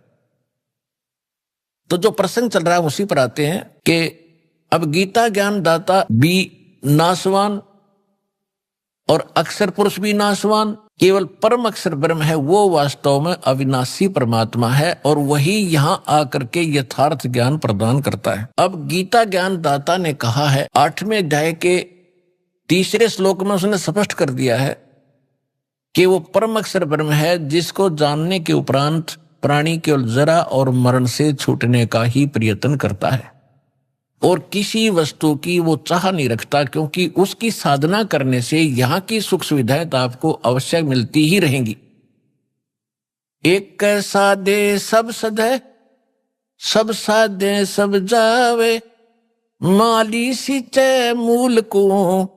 तो जो प्रसंग चल रहा है उसी पर आते हैं कि अब गीता ज्ञान दाता भी नाशवान और अक्षर पुरुष भी नाशवान, केवल परम अक्षर ब्रह्म है, वो वास्तव में अविनाशी परमात्मा है और वही यहां आकर के यथार्थ ज्ञान प्रदान करता है। अब गीता ज्ञान दाता ने कहा है 8वें अध्याय के 3रे श्लोक में उसने स्पष्ट कर दिया है कि वो परम अक्षर ब्रह्म है, जिसको जानने के उपरांत प्राणी केवल जरा और मरण से छूटने का ही प्रयत्न करता है और किसी वस्तु की वो चाह नहीं रखता, क्योंकि उसकी साधना करने से यहाँ की सुख सुविधाएं तो आपको अवश्य मिलती ही रहेंगी। एक साधे सब सधे, सब साधे सब जावे, माली सिंचे मूल को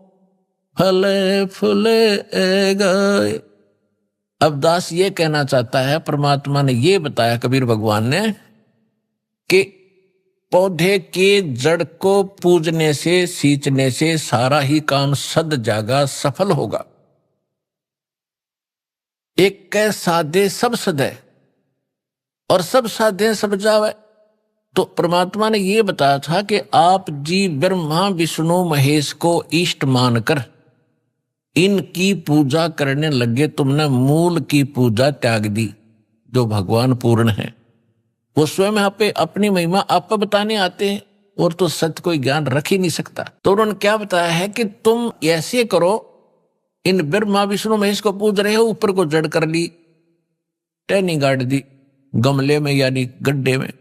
फले फूले गए। अब दास ये कहना चाहता है, परमात्मा ने ये बताया कबीर भगवान ने कि पौधे के जड़ को पूजने से, सींचने से सारा ही काम सद जागा, सफल होगा। एक कै साधे सब सदे और सब साधे सब जावे। तो परमात्मा ने यह बताया था कि आप जी ब्रह्मा विष्णु महेश को इष्ट मानकर इनकी पूजा करने लगे, तुमने मूल की पूजा त्याग दी जो भगवान पूर्ण है। वो स्वयं आप पे अपनी महिमा आप पर बताने आते हैं और तो सत्य कोई ज्ञान रख ही नहीं सकता। तो उन्होंने क्या बताया है कि तुम ऐसे करो, इन ब्रह्मा विष्णु महेश को पूज रहे हो, ऊपर को जड़ कर ली, टहनी गाड़ दी गमले में यानी गड्ढे में,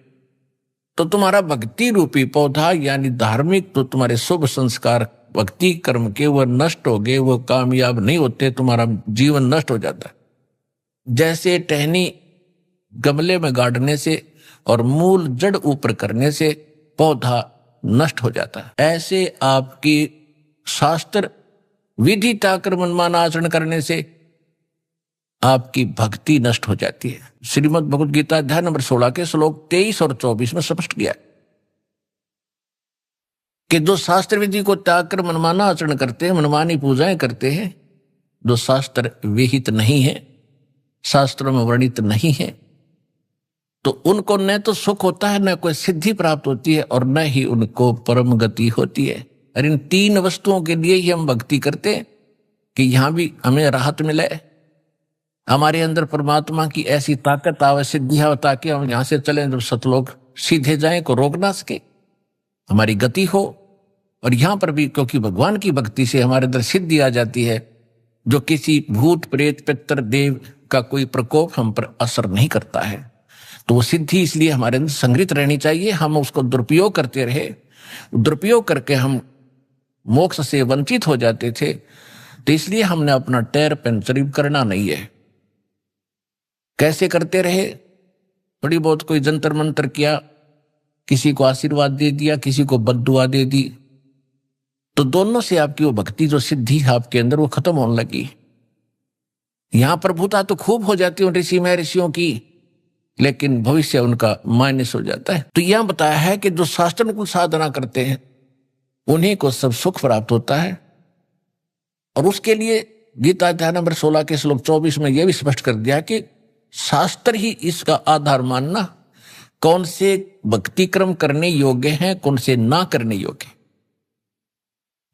तो तुम्हारा भक्ति रूपी पौधा यानी धार्मिक तो तुम्हारे शुभ संस्कार भक्ति कर्म के वो नष्ट हो गए, वो कामयाब नहीं होते, तुम्हारा जीवन नष्ट हो जाता है। जैसे टहनी गमले में गाड़ने से और मूल जड़ ऊपर करने से पौधा नष्ट हो जाता है, ऐसे आपकी शास्त्र विधि ताकर मनमाना आचरण करने से आपकी भक्ति नष्ट हो जाती है। श्रीमद् भगवद गीता अध्याय नंबर 16 के श्लोक 23 और 24 में स्पष्ट किया कि जो शास्त्र विधि को त्याग कर मनमाना आचरण करते हैं, मनमानी पूजाएं करते हैं, जो शास्त्र विहित नहीं है, शास्त्रों में वर्णित नहीं है, तो उनको न तो सुख होता है, न कोई सिद्धि प्राप्त होती है और न ही उनको परम गति होती है। और इन 3 वस्तुओं के लिए ही हम भक्ति करते हैं कि यहां भी हमें राहत मिले, हमारे अंदर परमात्मा की ऐसी ताकत आवे, सिद्धि आवे, ताकि हम यहां से चलें जब सतलोक सीधे जाएं, को रोक ना सके, हमारी गति हो। और यहां पर भी क्योंकि भगवान की भक्ति से हमारे अंदर सिद्धि आ जाती है, जो किसी भूत प्रेत पितर देव का कोई प्रकोप हम पर असर नहीं करता है। तो वो सिद्धि इसलिए हमारे अंदर संग्रहित रहनी चाहिए, हम उसको दुरुपयोग करते रहे, दुरुपयोग करके हम मोक्ष से वंचित हो जाते थे। तो इसलिए हमने अपना टायर पंचर करना नहीं है। कैसे करते रहे, थोड़ी बहुत कोई जंतर मंतर किया, किसी को आशीर्वाद दे दिया, किसी को बद्दुआ दे दी, तो दोनों से आपकी वो भक्ति जो सिद्धि है आपके अंदर वो खत्म होने लगी। यहां प्रभुता तो खूब हो जाती है ऋषि महर्षियों की, लेकिन भविष्य उनका माइनस हो जाता है। तो यहां बताया है कि जो शास्त्र को साधना करते हैं उन्हीं को सब सुख प्राप्त होता है। और उसके लिए गीता अध्याय नंबर 16 के श्लोक 24 में यह भी स्पष्ट कर दिया कि शास्त्र ही इसका आधार मानना, कौन से भक्ति क्रम करने योग्य हैं, कौन से ना करने योग्य।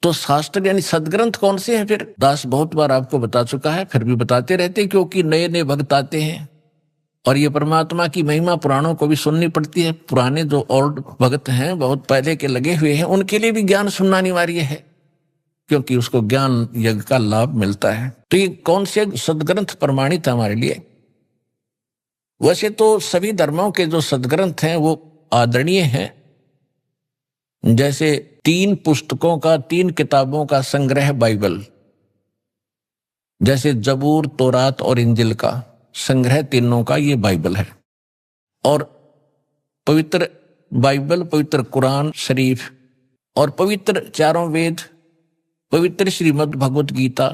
तो शास्त्र यानी सदग्रंथ कौन से हैं? फिर दास बहुत बार आपको बता चुका है, फिर भी बताते रहते, क्योंकि नए नए भक्त आते हैं और ये परमात्मा की महिमा पुराणों को भी सुननी पड़ती है। पुराने जो ओल्ड भक्त हैं, बहुत पहले के लगे हुए हैं, उनके लिए भी ज्ञान सुनना अनिवार्य है, क्योंकि उसको ज्ञान यज्ञ का लाभ मिलता है। तो ये कौन से सदग्रंथ प्रमाणित है हमारे लिए? वैसे तो सभी धर्मों के जो सदग्रंथ हैं वो आदरणीय हैं, जैसे 3 पुस्तकों का, 3 किताबों का संग्रह बाइबल, जैसे जबूर, तौरात और इंजिल का संग्रह, तीनों का ये बाइबल है। और पवित्र बाइबल, पवित्र कुरान शरीफ और पवित्र 4 वेद, पवित्र श्रीमद् भगवत गीता,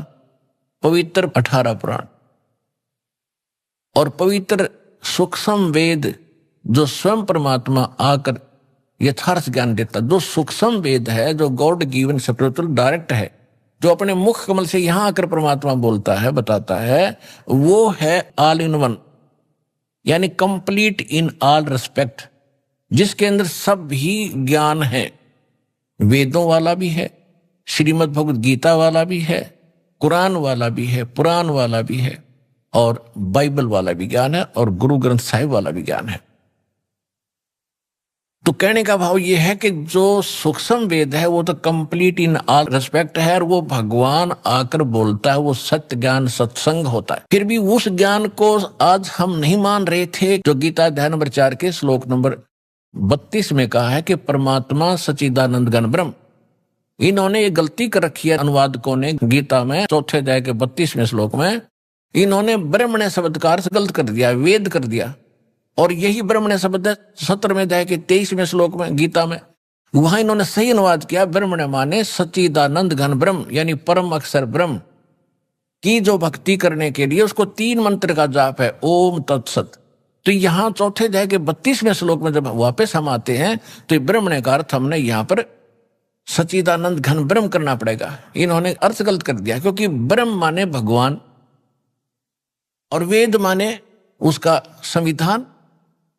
पवित्र 18 पुराण और पवित्र सूक्ष्म वेद जो स्वयं परमात्मा आकर यथार्थ ज्ञान देता। जो सूक्ष्म वेद है, जो गॉड गिवन स्पिरिचुअल डायरेक्ट है, जो अपने मुख कमल से यहां आकर परमात्मा बोलता है, बताता है, वो है ऑल इन वन, यानी कंप्लीट इन ऑल रिस्पेक्ट, जिसके अंदर सब ही ज्ञान है। वेदों वाला भी है, श्रीमद् भगवत गीता वाला भी है, कुरान वाला भी है, पुराण वाला भी है और बाइबल वाला भी ज्ञान है और गुरु ग्रंथ साहिब वाला भी ज्ञान है। तो कहने का भाव यह है कि जो सूक्ष्म वेद है वो तो कंप्लीट इन ऑल रिस्पेक्ट है और वो भगवान आकर बोलता है, वो सत्य ज्ञान सत्संग होता है। फिर भी उस ज्ञान को आज हम नहीं मान रहे थे, जो गीता अध्याय नंबर 4 के श्लोक नंबर 32 में कहा है कि परमात्मा सच्चिदानंद घन ब्रह्म। इन्होंने ये गलती कर रखी है अनुवादकों ने, गीता में 4 अध्याय के 32वें श्लोक में इन्होंने ब्रह्मण्य शब्द का अर्थ गलत कर दिया, वेद कर दिया। और यही ब्रह्मण्य शब्द है 17वें अध्याय के 23वें श्लोक में गीता में, वहां इन्होंने सही अनुवाद किया, ब्रह्मण्य माने सच्चिदानंद घन ब्रह्म, यानी परम अक्षर ब्रह्म की जो भक्ति करने के लिए उसको 3 मंत्र का जाप है, ओम तत्सत। तो यहाँ 4 अध्याय के 32वें श्लोक में जब वापस हम आते हैं तो ब्रह्मण्य का अर्थ हमने यहाँ पर सच्चिदानंद घन ब्रह्म करना पड़ेगा। इन्होंने अर्थ गलत कर दिया, क्योंकि ब्रह्म माने भगवान और वेद माने उसका संविधान।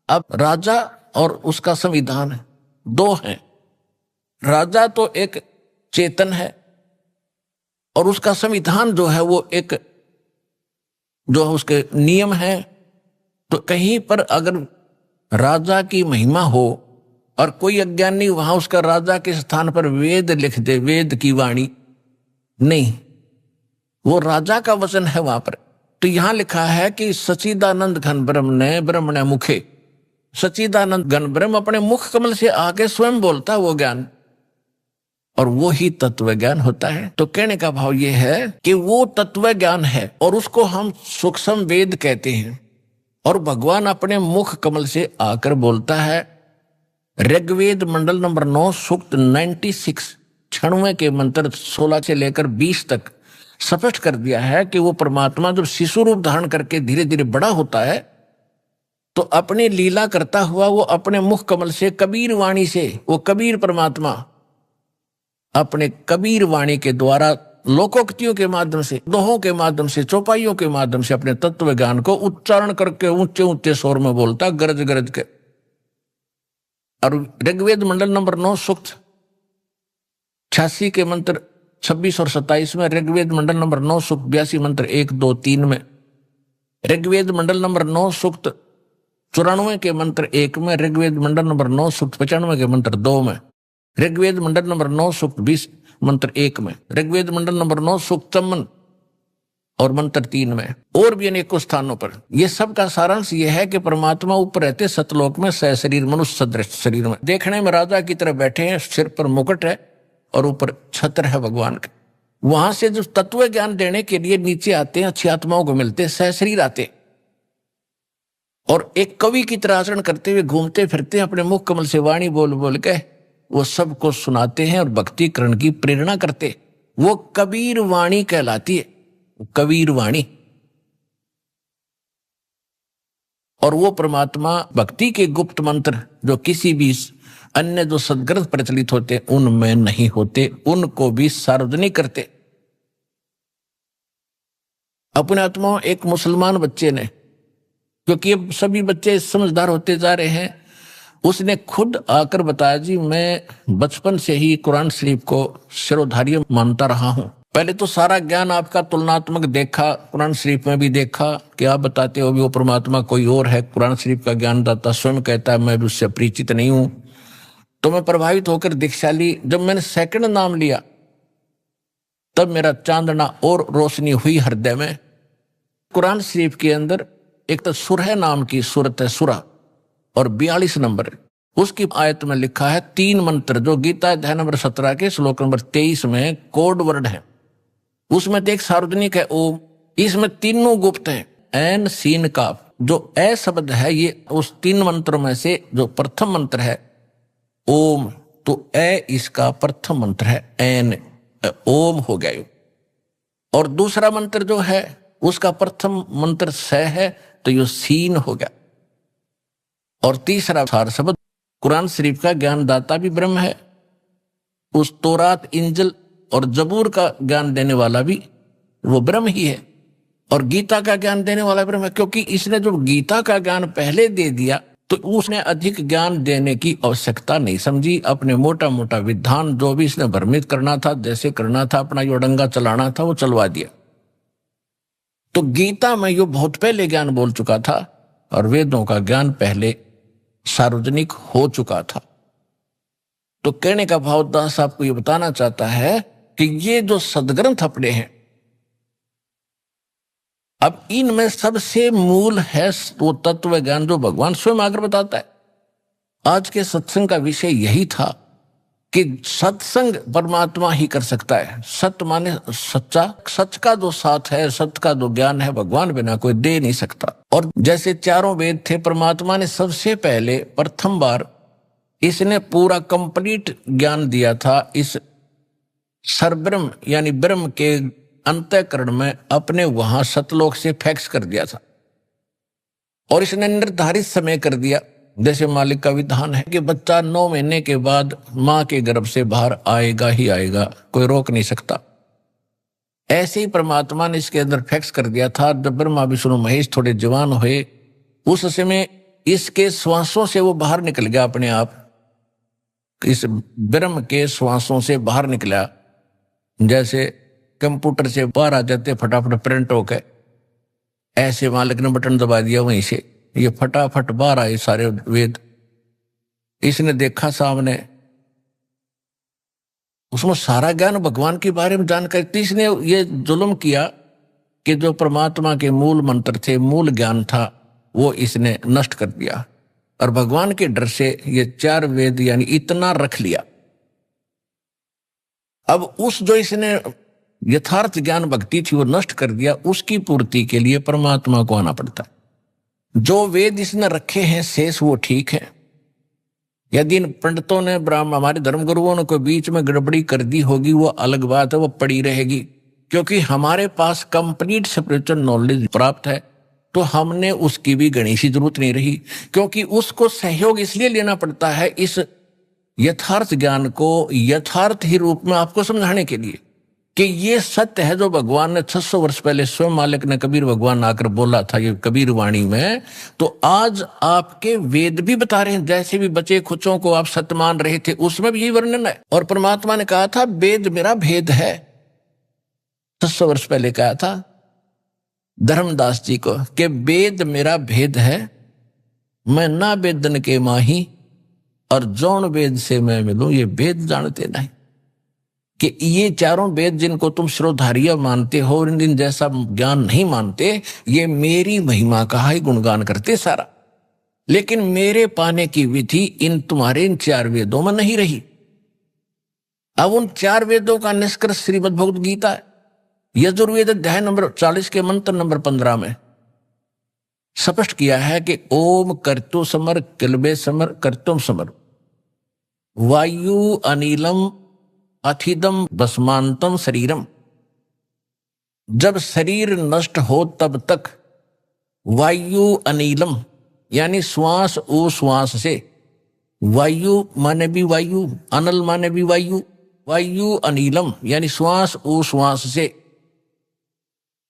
अब राजा और उसका संविधान 2 हैं। राजा तो एक चेतन है और उसका संविधान जो है वो एक जो उसके नियम है। तो कहीं पर अगर राजा की महिमा हो और कोई अज्ञानी वहां उसका राजा के स्थान पर वेद लिख दे, वेद की वाणी नहीं, वो राजा का वचन है वहां पर। तो यहां लिखा है कि सच्चिदानंद घन ब्रह्म ने ब्रह्मण्य मुखे, सच्चिदानंद घन ब्रह्म अपने मुख कमल से आके स्वयं बोलता है वो ज्ञान, और वो ही तत्व ज्ञान होता है। तो कहने का भाव ये है कि वो तत्व ज्ञान है और उसको हम सूक्ष्म वेद कहते हैं, और भगवान अपने मुख कमल से आकर बोलता है। ऋग्वेद मंडल नंबर 9 सूक्त 96 96 के मंत्र 16 से लेकर 20 तक स्पष्ट कर दिया है कि वो परमात्मा जब शिशु रूप धारण करके धीरे धीरे बड़ा होता है तो अपनी लीला करता हुआ वो अपने मुख कमल से कबीर वाणी से, वो कबीर परमात्मा अपने कबीर वाणी के द्वारा लोकोक्तियों के माध्यम से, दोहों के माध्यम से, चौपाइयों के माध्यम से अपने तत्व ज्ञान को उच्चारण करके ऊंचे ऊंचे स्वर में बोलता, गरज गरज के। और ऋग्वेद मंडल नंबर 9 सूक्त 86 के मंत्र 26 और 27 में, ऋग्वेद मंडल नंबर 9 सूक्त 82 मंत्र 1, 2, 3 में, ऋग्वेद मंडल नंबर 9 सूक्त 94 के मंत्र 1 में, ऋग्वेद मंडल नंबर 9 सूक्त 95 के मंत्र 2 में, ऋग्वेद मंडल नंबर 9 सूक्त 20 मंत्र 1 में, ऋग्वेद मंडल नंबर 9 सूक्त 53 और मंत्र 3 में, और भी अनेकों स्थानों पर। ये सब का सारांश ये है कि परमात्मा ऊपर रहते सतलोक में सहशरीर मनुष्य सदृश शरीर में, देखने में राजा की तरह बैठे हैं, सिर पर मुकुट है और ऊपर छत्र है भगवान के। वहां से जो तत्व ज्ञान देने के लिए नीचे आते हैं, अच्छी आत्माओं को मिलते, सहशरीर आते और एक कवि की तरह आचरण करते हुए घूमते फिरते हैं, अपने मुख कमल से वाणी बोल बोल के वो सबको सुनाते हैं और भक्तिकरण की प्रेरणा करते। वो कबीर वाणी कहलाती है, कबीर वाणी। और वो परमात्मा भक्ति के गुप्त मंत्र जो किसी भी अन्य जो सदग्रंथ प्रचलित होते उनमें नहीं होते, उनको भी सार्वजनिक करते। अपने आत्मा एक मुसलमान बच्चे ने, क्योंकि अब सभी बच्चे समझदार होते जा रहे हैं, उसने खुद आकर बताया, जी मैं बचपन से ही कुरान शरीफ को सिरोधार्य मानता रहा हूं। पहले तो सारा ज्ञान आपका तुलनात्मक देखा, कुरान शरीफ में भी देखा कि आप बताते हो भी वो परमात्मा कोई और है, कुरान शरीफ का ज्ञान दाता स्वयं कहता है मैं भी उससे परिचित नहीं हूं। तो मैं प्रभावित होकर दीक्षा ली। जब मैंने सेकंड नाम लिया तब मेरा चांदना और रोशनी हुई हृदय में। कुरान शरीफ के अंदर एक तो सुरह नाम की सूरत है, सुरह, और 42 नंबर उसकी आयत में लिखा है 3 मंत्र, जो गीता अध्याय नंबर 17 के श्लोक नंबर 23 में कोड वर्ड है। उसमें तो एक सार्वजनिक है ओम, इसमें तीनों गुप्त हैं, एन सीन काफ। जो ए शब्द है ये उस 3 मंत्रों में से जो प्रथम मंत्र है ओम, तो ए इसका प्रथम मंत्र है, एन ओम हो गया। और दूसरा मंत्र जो है उसका प्रथम मंत्र स है, तो ये सीन हो गया। और तीसरा सार शब्द कुरान शरीफ का ज्ञानदाता भी ब्रह्म है, उस तौरात इंजिल और जबूर का ज्ञान देने वाला भी वो ब्रह्म ही है, और गीता का ज्ञान देने वाला ब्रह्म है। क्योंकि इसने जो गीता का ज्ञान पहले दे दिया तो उसने अधिक ज्ञान देने की आवश्यकता नहीं समझी। अपने मोटा मोटा विधान जो भी इसने भ्रमित करना था, जैसे करना था, अपना यो डंगा चलाना था, वो चलवा दिया। तो गीता में यो बहुत पहले ज्ञान बोल चुका था और वेदों का ज्ञान पहले सार्वजनिक हो चुका था। तो कहने का भाव दास आपको ये बताना चाहता है कि ये जो सदग्रंथ अपने हैं, अब इनमें सबसे मूल है वो तत्व ज्ञान जो भगवान स्वयं आकर बताता है। आज के सत्संग का विषय यही था कि सत्संग परमात्मा ही कर सकता है। सत्य माने सच्चा, सच का जो साथ है, सत्य का जो ज्ञान है, भगवान बिना कोई दे नहीं सकता। और जैसे चारों वेद थे, परमात्मा ने सबसे पहले प्रथम बार इसने पूरा कंप्लीट ज्ञान दिया था इस सरब्रह्म यानी ब्रह्म के अंतःकरण में, अपने वहां सतलोक से फैक्स कर दिया था। और इसने निर्धारित समय कर दिया, जैसे मालिक का विधान है कि बच्चा 9 महीने के बाद मां के गर्भ से बाहर आएगा ही आएगा, कोई रोक नहीं सकता। ऐसे ही परमात्मा ने इसके अंदर फैक्स कर दिया था। जब ब्रह्मा विष्णु महेश थोड़े जवान हुए, उस समय इसके श्वासों से वो बाहर निकल गया, अपने आप इस ब्रह्म के श्वासों से बाहर निकला। जैसे कंप्यूटर से बाहर आ जाते फटाफट प्रिंट होकर, ऐसे मालिक ने बटन दबा दिया, वहीं से ये फटाफट बाहर आए सारे वेद। इसने देखा सामने, उसमें सारा ज्ञान भगवान के बारे में जानकारी थी। इसने ये जुल्म किया कि जो परमात्मा के मूल मंत्र थे, मूल ज्ञान था, वो इसने नष्ट कर दिया। और भगवान के डर से ये 4 वेद यानी इतना रख लिया। अब उस जो इसने यथार्थ ज्ञान भक्ति थी वो नष्ट कर दिया, उसकी पूर्ति के लिए परमात्मा को आना पड़ता है। जो वेद इसने रखे हैं शेष वो ठीक है। यदि इन पंडितों ने, ब्राह्मण, हमारे धर्मगुरुओं ने कोई बीच में गड़बड़ी कर दी होगी, वो अलग बात है, वो पड़ी रहेगी। क्योंकि हमारे पास कंप्लीट स्पिरिचुअल नॉलेज प्राप्त है, तो हमने उसकी भी गणने की जरूरत नहीं रही। क्योंकि उसको सहयोग इसलिए लेना पड़ता है इस यथार्थ ज्ञान को यथार्थ ही रूप में आपको समझाने के लिए कि ये सत्य है जो भगवान ने 600 वर्ष पहले स्वयं मालिक ने कबीर भगवान आकर बोला था, ये कबीर वाणी में। तो आज आपके वेद भी बता रहे हैं, जैसे भी बचे खुचों को आप सत्य मान रहे थे, उसमें भी यही वर्णन है। और परमात्मा ने कहा था वेद मेरा भेद है, 600 वर्ष पहले कहा था धर्मदास जी को कि वेद मेरा भेद है, मैं ना वेदन के माही और जौन वेद से मैं मिलूं, ये वेद जानते नहीं। कि ये चारों वेद जिनको तुम श्रोधार्य मानते हो, इन जैसा ज्ञान नहीं मानते, ये मेरी महिमा का ही गुणगान करते सारा। लेकिन मेरे पाने की विधि इन तुम्हारे इन 4 वेदों में नहीं रही। अब उन 4 वेदों का निष्कर्ष श्रीमद् भगवद गीता है। यजुर्वेद अध्याय नंबर 40 के मंत्र नंबर 15 में स्पष्ट किया है कि ओम कर्तु समर किलबे समर कर्तुम समर वायु अनिलम अथिदम भस्मांतम शरीरम। जब शरीर नष्ट हो तब तक वायु अनिलम यानी श्वास उश्वास से, वायु माने भी वायु, अनल माने भी वायु, वायु अनिलम यानी श्वास उश्वास से,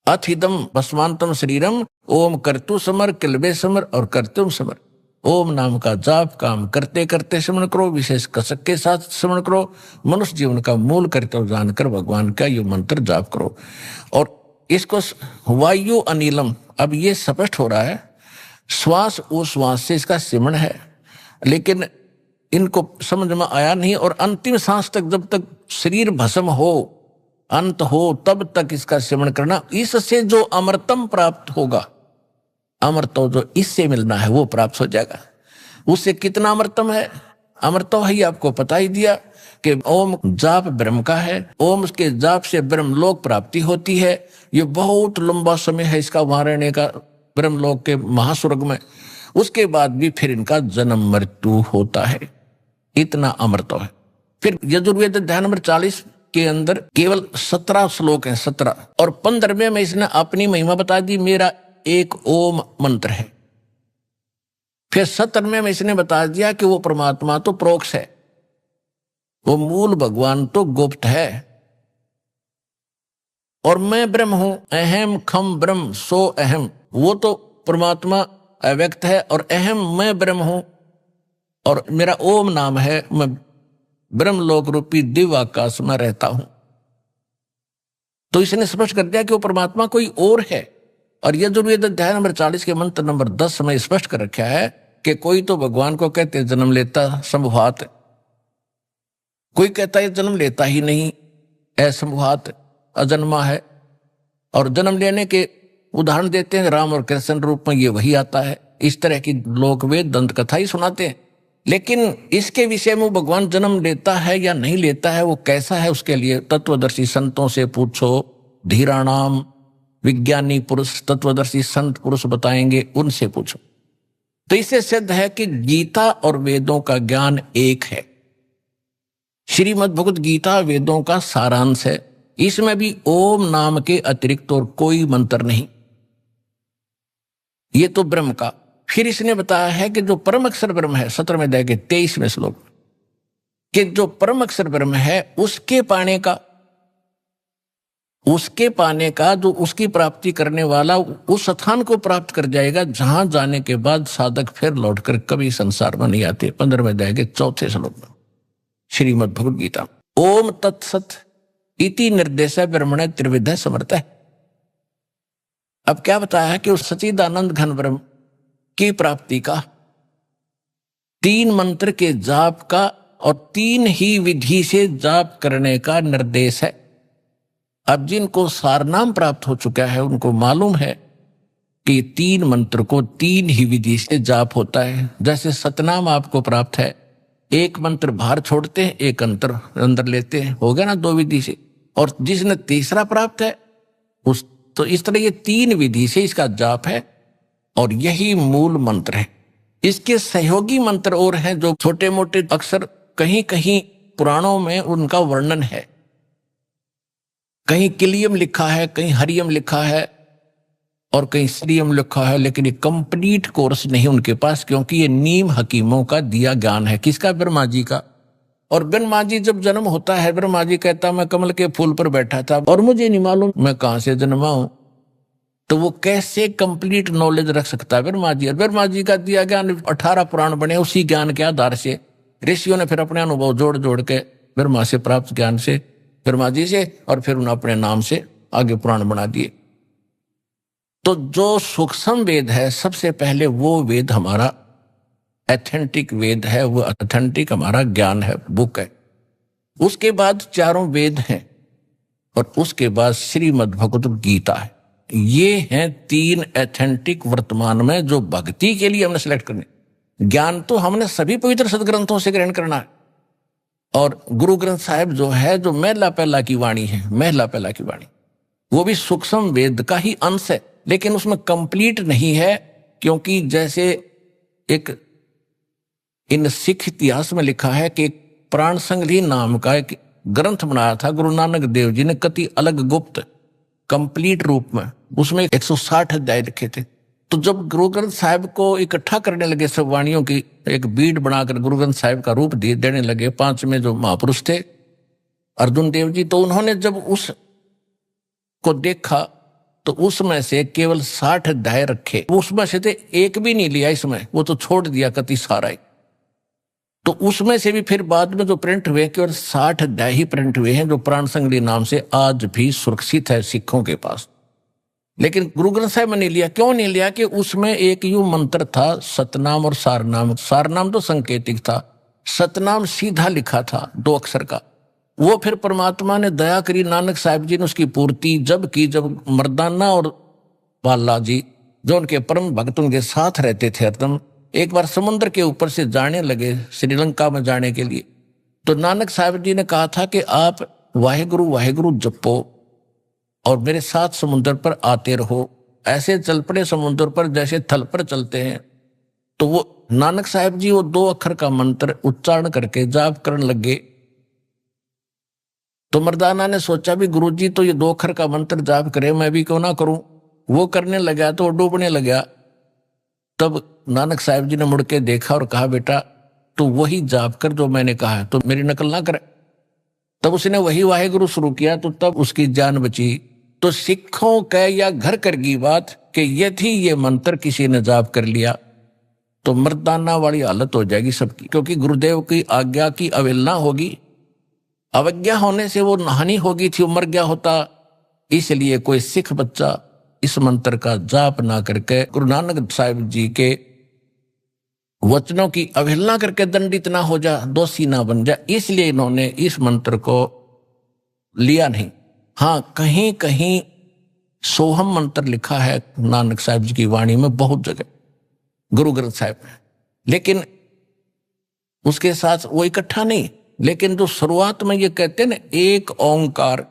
अथिदम भस्मांतम शरीरम, ओम कर्तु समर किलबे समर और कर्तुम समर। ओम नाम का जाप काम करते करते श्रवण करो, विशेष कसक के साथ श्रवण करो, मनुष्य जीवन का मूल कर्तव्य जानकर भगवान का ये मंत्र जाप करो। और इसको वायु अनिलम, अब ये स्पष्ट हो रहा है, श्वास उश्वास से इसका सिमरण है, लेकिन इनको समझ में आया नहीं। और अंतिम सांस तक, जब तक शरीर भस्म हो, अंत हो, तब तक इसका सेवन करना। इससे जो अमृतम प्राप्त होगा, अमृतो जो इससे मिलना है वो प्राप्त हो जाएगा। उससे कितना अमृतम है? अमृतो ही आपको पता ही दिया कि ओम जाप ब्रह्म का है, ओम के जाप से ब्रह्मलोक प्राप्ति होती है। ये बहुत लंबा समय है इसका वहां रहने का, ब्रह्मलोक के महास्वर्ग में। उसके बाद भी फिर इनका जन्म मृत्यु होता है, इतना अमृत है। फिर यजुर्वेद अध्याय नंबर 40 के अंदर केवल 17 श्लोक हैं, 17, और 15वें में इसने अपनी महिमा बता दी, मेरा एक ओम मंत्र है। फिर 17वें में इसने बता दिया कि वो परमात्मा तो प्रोक्ष है, वो मूल भगवान तो गुप्त है, और मैं ब्रह्म हूं, अहम खम ब्रह्म सो अहम, वो तो परमात्मा अव्यक्त है, और अहम मैं ब्रह्म हूं, और मेरा ओम नाम है, मैं ब्रह्मलोक रूपी दिव्य आकाश में रहता हूं। तो इसने स्पष्ट कर दिया कि वो परमात्मा कोई और है। और यजुर्वेद अध्याय नंबर 40 के मंत्र नंबर 10 में स्पष्ट कर रखा है कि कोई तो भगवान को कहते जन्म लेता संभवात, कोई कहता है जन्म लेता ही नहीं, असंभवात, अजन्मा है। और जन्म लेने के उदाहरण देते हैं, राम और कृष्ण रूप में ये वही आता है। इस तरह की लोक वेद दंत कथा ही सुनाते हैं। लेकिन इसके विषय में भगवान जन्म लेता है या नहीं लेता है, वो कैसा है, उसके लिए तत्वदर्शी संतों से पूछो, धीराणाम, विज्ञानी पुरुष तत्वदर्शी संत पुरुष बताएंगे, उनसे पूछो। तो इससे सिद्ध है कि गीता और वेदों का ज्ञान एक है। श्रीमद् भगवत गीता वेदों का सारांश है। इसमें भी ओम नाम के अतिरिक्त और कोई मंत्र नहीं, ये तो ब्रह्म का। फिर इसने बताया है कि जो परम अक्षर ब्रह्म है, 17वें अध्याय के 23वें श्लोक, कि जो परम अक्षर ब्रह्म है उसके पाने का जो उसकी प्राप्ति करने वाला उस स्थान को प्राप्त कर जाएगा जहां जाने के बाद साधक फिर लौटकर कभी संसार में नहीं आते। 15वें अध्याय के 4थे श्लोक में श्रीमद् भगवद गीता। ओम तत्सत इति निर्देश ब्रह्मणे त्रिविध समर्थ है। अब क्या बताया है कि उस सच्चिदानंद घन ब्रह्म की प्राप्ति का 3 मंत्र के जाप का और 3 ही विधि से जाप करने का निर्देश है। अब जिनको सारनाम प्राप्त हो चुका है उनको मालूम है कि 3 मंत्र को 3 ही विधि से जाप होता है। जैसे सतनाम आपको प्राप्त है, एक मंत्र बाहर छोड़ते हैं, एक अंदर लेते हैं, हो गया ना 2 विधि से। और जिसने तीसरा प्राप्त है उस, तो इस तरह ये 3 विधि से इसका जाप है, और यही मूल मंत्र है। इसके सहयोगी मंत्र और हैं जो छोटे मोटे अक्षर, कहीं कहीं पुराणों में उनका वर्णन है, कहीं किलियम लिखा है, कहीं हरियम लिखा है, और कहीं श्रीयम लिखा है। लेकिन ये कंप्लीट कोर्स नहीं उनके पास, क्योंकि ये नीम हकीमों का दिया ज्ञान है। किसका? ब्रह्मा जी का। और ब्रह्मा जी जब जन्म होता है, ब्रह्मा जी कहता मैं कमल के फूल पर बैठा था और मुझे नहीं मालूम मैं कहां से जन्मा हूं। तो वो कैसे कंप्लीट नॉलेज रख सकता है ब्रह्मा जी? और ब्रह्मा जी का दिया ज्ञान 18 पुराण बने, उसी ज्ञान के आधार से ऋषियों ने फिर अपने अनुभव जोड़ जोड़ के ब्रह्मा से प्राप्त ज्ञान से, ब्रह्मा जी से, और फिर उन्होंने अपने नाम से आगे पुराण बना दिए। तो जो सूक्ष्म वेद है, सबसे पहले वो वेद हमारा एथेंटिक वेद है, वो ऑथेंटिक हमारा ज्ञान है, बुक है। उसके बाद 4 वेद हैं, और उसके बाद श्रीमद् भगवत गीता है। ये हैं 3 एथेंटिक वर्तमान में जो भक्ति के लिए हमने सिलेक्ट करने। ज्ञान तो हमने सभी पवित्र सदग्रंथों से ग्रहण करना है। और गुरु ग्रंथ साहिब जो है, जो महला पहला की वाणी है, महला पहला की वाणी, वो भी सूक्ष्म वेद का ही अंश है, लेकिन उसमें कंप्लीट नहीं है। क्योंकि जैसे एक इन सिख इतिहास में लिखा है कि प्राण संग्रही नाम का एक ग्रंथ बनाया था गुरु नानक देव जी ने, कति अलग गुप्त कंप्लीट रूप में, उसमें 160 अध्याय लिखे थे। तो जब गुरु ग्रंथ साहिब को इकट्ठा करने लगे, सब वाणियों की एक बीड बनाकर गुरु ग्रंथ साहिब का रूप देने लगे, 5 में जो महापुरुष थे अर्जुन देव जी, तो उन्होंने जब उस को देखा तो उसमें से केवल 60 अध्याय रखे, उसमें से तो एक भी नहीं लिया इसमें, वो तो छोड़ दिया कति सारा ही। तो उसमें से भी फिर बाद में जो प्रिंट हुए केवल 60 अध्याय ही प्रिंट हुए हैं, जो प्राण संगली नाम से आज भी सुरक्षित है सिखों के पास। लेकिन गुरु ग्रंथ साहिब में नहीं लिया। क्यों नहीं लिया? कि उसमें एक यूं मंत्र था, सतनाम और सारनाम। सारनाम तो संकेतिक था, सतनाम सीधा लिखा था 2 अक्षर का। वो फिर परमात्मा ने दया करी, नानक साहिब जी ने उसकी पूर्ति जब की, जब मर्दाना और बाला जी जो उनके परम भक्त उनके साथ रहते थे हरदम, एक बार समुद्र के ऊपर से जाने लगे श्रीलंका में जाने के लिए, तो नानक साहिब जी ने कहा था कि आप वाहेगुरु वाहेगुरु जपो और मेरे साथ समुद्र पर आते रहो। ऐसे चल पड़े समुद्र पर जैसे थल पर चलते हैं। तो वो नानक साहिब जी वो 2 अक्षर का मंत्र उच्चारण करके जाप करने लगे। तो मर्दाना ने सोचा भी गुरुजी तो ये 2 अक्षर का मंत्र जाप करे, मैं भी क्यों ना करूं। वो करने लगा तो वो डूबने लगा। तब नानक साहिब जी ने मुड़ के देखा और कहा, बेटा तू वही जाप कर जो मैंने कहा है, तो मेरी नकल ना करे। तब उसने वही वाहेगुरु शुरू किया, तो तब उसकी जान बची। तो सिखों के या घर कर की बात कि यदि ये मंत्र किसी ने जाप कर लिया तो मर्दाना वाली हालत हो जाएगी सबकी, क्योंकि गुरुदेव की आज्ञा की अवहेलना होगी। अवज्ञा होने से वो हानि होगी थी, वो मर गया होता। इसलिए कोई सिख बच्चा इस मंत्र का जाप ना करके गुरु नानक साहिब जी के वचनों की अवहेलना करके दंडित ना हो जा, दोषी ना बन जा, इसलिए इन्होंने इस मंत्र को लिया नहीं। हाँ, कहीं कहीं सोहम मंत्र लिखा है नानक साहिब जी की वाणी में बहुत जगह, गुरु ग्रंथ साहिब में, लेकिन उसके साथ वो इकट्ठा नहीं। लेकिन जो शुरुआत में ये कहते हैं ना एक ओंकार,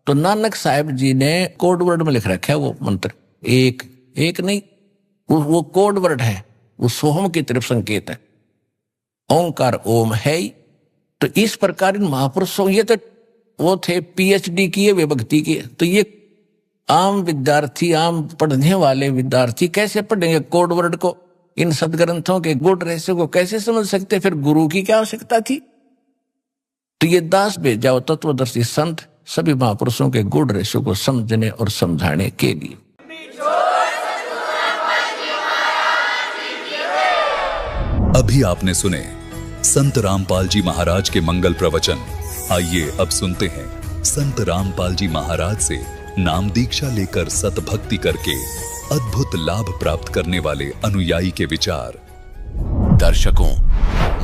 तो नानक साहिब जी ने कोड वर्ड में लिख रखा है वो मंत्र, एक नहीं, वो कोड वर्ड है, वो सोहम की तरफ संकेत है। ओंकार ओम है ही। तो इस प्रकार इन महापुरुषों, ये तो वो थे PhD किए वे भक्ति किए, तो ये आम विद्यार्थी, आम पढ़ने वाले विद्यार्थी कैसे पढ़ेंगे कोड वर्ड को? इन सदग्रंथों के गुण रहस्य को कैसे समझ सकते? फिर गुरु की क्या आवश्यकता थी? तो ये दास भेजा तत्वदर्शी संत सभी महापुरुषों के गुण रहस्य को समझने और समझाने के लिए। अभी आपने सुने संत रामपाल जी महाराज के मंगल प्रवचन। आइए अब सुनते हैं संत रामपाल जी महाराज से नाम दीक्षा लेकर सतभक्ति करके अद्भुत लाभ प्राप्त करने वाले अनुयायी के विचार। दर्शकों,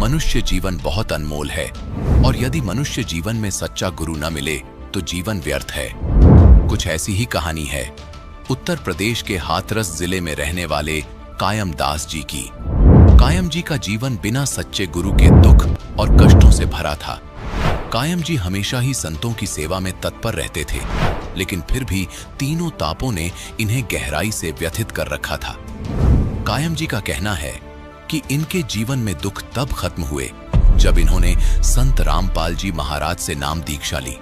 मनुष्य जीवन बहुत अनमोल है और यदि मनुष्य जीवन में सच्चा गुरु न मिले तो जीवन व्यर्थ है। कुछ ऐसी ही कहानी है उत्तर प्रदेश के हाथरस जिले में रहने वाले कायम दास जी की। कायम जी का जीवन बिना सच्चे गुरु के दुख और कष्टों से भरा था। कायम जी हमेशा ही संतों की सेवा में तत्पर रहते थे, लेकिन फिर भी तीनों तापों ने इन्हें गहराई से व्यथित कर रखा था। कायम जी का कहना है कि इनके जीवन में दुख तब खत्म हुए जब इन्होंने संत रामपाल जी महाराज से नाम दीक्षा ली।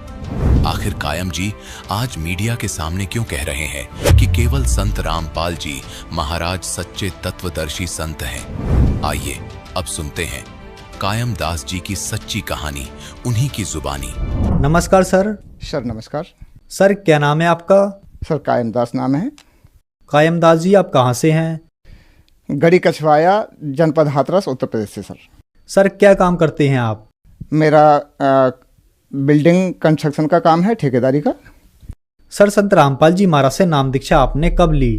आखिर कायम जी आज मीडिया के सामने क्यों कह रहे हैं कि केवल संत रामपाल जी महाराज सच्चे तत्वदर्शी संत हैं? आइए अब सुनते हैं कायम दास जी की सच्ची कहानी उन्हीं की जुबानी। नमस्कार सर। सर नमस्कार। सर क्या नाम है आपका? सर कायम दास नाम है। कायम दास जी आप कहाँ से हैं? गढ़ी कछवाया, जनपद हाथरस, उत्तर प्रदेश से। सर क्या काम करते हैं आप? मेरा बिल्डिंग कंस्ट्रक्शन का काम है, ठेकेदारी का। सर संत रामपाल जी महाराज से नाम दीक्षा आपने कब ली?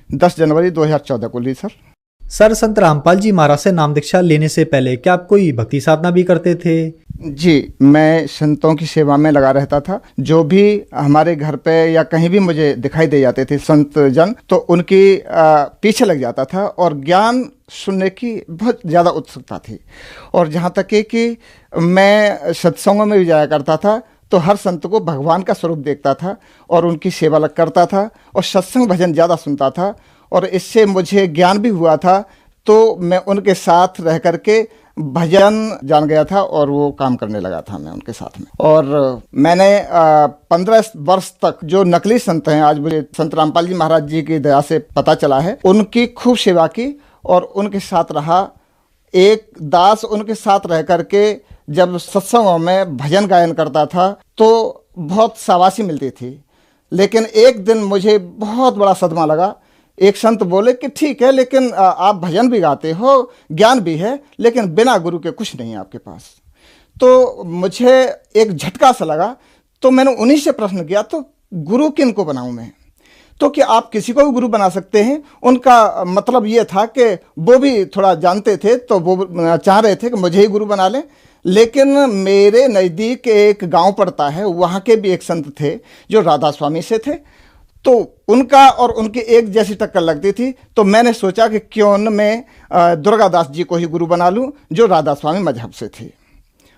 10 जनवरी 2014 को ली सर। सर संत रामपाल जी महाराज से नाम दीक्षा लेने से पहले क्या आप कोई भक्ति साधना भी करते थे? जी, मैं संतों की सेवा में लगा रहता था। जो भी हमारे घर पे या कहीं भी मुझे दिखाई दे जाते थे संत जन, तो उनकी पीछे लग जाता था और ज्ञान सुनने की बहुत ज़्यादा उत्सुकता थी। और जहाँ तक कि मैं सत्संगों में भी जाया करता था, तो हर संत को भगवान का स्वरूप देखता था और उनकी सेवा करता था और सत्संग भजन ज़्यादा सुनता था। और इससे मुझे ज्ञान भी हुआ था, तो मैं उनके साथ रह करके भजन जान गया था और वो काम करने लगा था मैं उनके साथ में। और मैंने 15 वर्ष तक जो नकली संत हैं, आज मुझे संत रामपाल जी महाराज जी की दया से पता चला है, उनकी खूब सेवा की और उनके साथ रहा। एक दास उनके साथ रह करके जब सत्संगों में भजन गायन करता था तो बहुत शाबाशी मिलती थी। लेकिन एक दिन मुझे बहुत बड़ा सदमा लगा। एक संत बोले कि ठीक है, लेकिन आप भजन भी गाते हो, ज्ञान भी है, लेकिन बिना गुरु के कुछ नहीं है आपके पास। तो मुझे एक झटका सा लगा। तो मैंने उन्हीं से प्रश्न किया, तो गुरु किन को बनाऊं मैं? तो कि आप किसी को भी गुरु बना सकते हैं। उनका मतलब ये था कि वो भी थोड़ा जानते थे, तो वो चाह रहे थे कि मुझे ही गुरु बना लें। लेकिन मेरे नज़दीक एक गांव पड़ता है, वहाँ के भी एक संत थे जो राधा स्वामी से थे। तो उनका और उनकी एक जैसी टक्कर लगती थी। तो मैंने सोचा कि क्यों न मैं दुर्गादास जी को ही गुरु बना लूँ, जो राधा स्वामी मजहब से थे।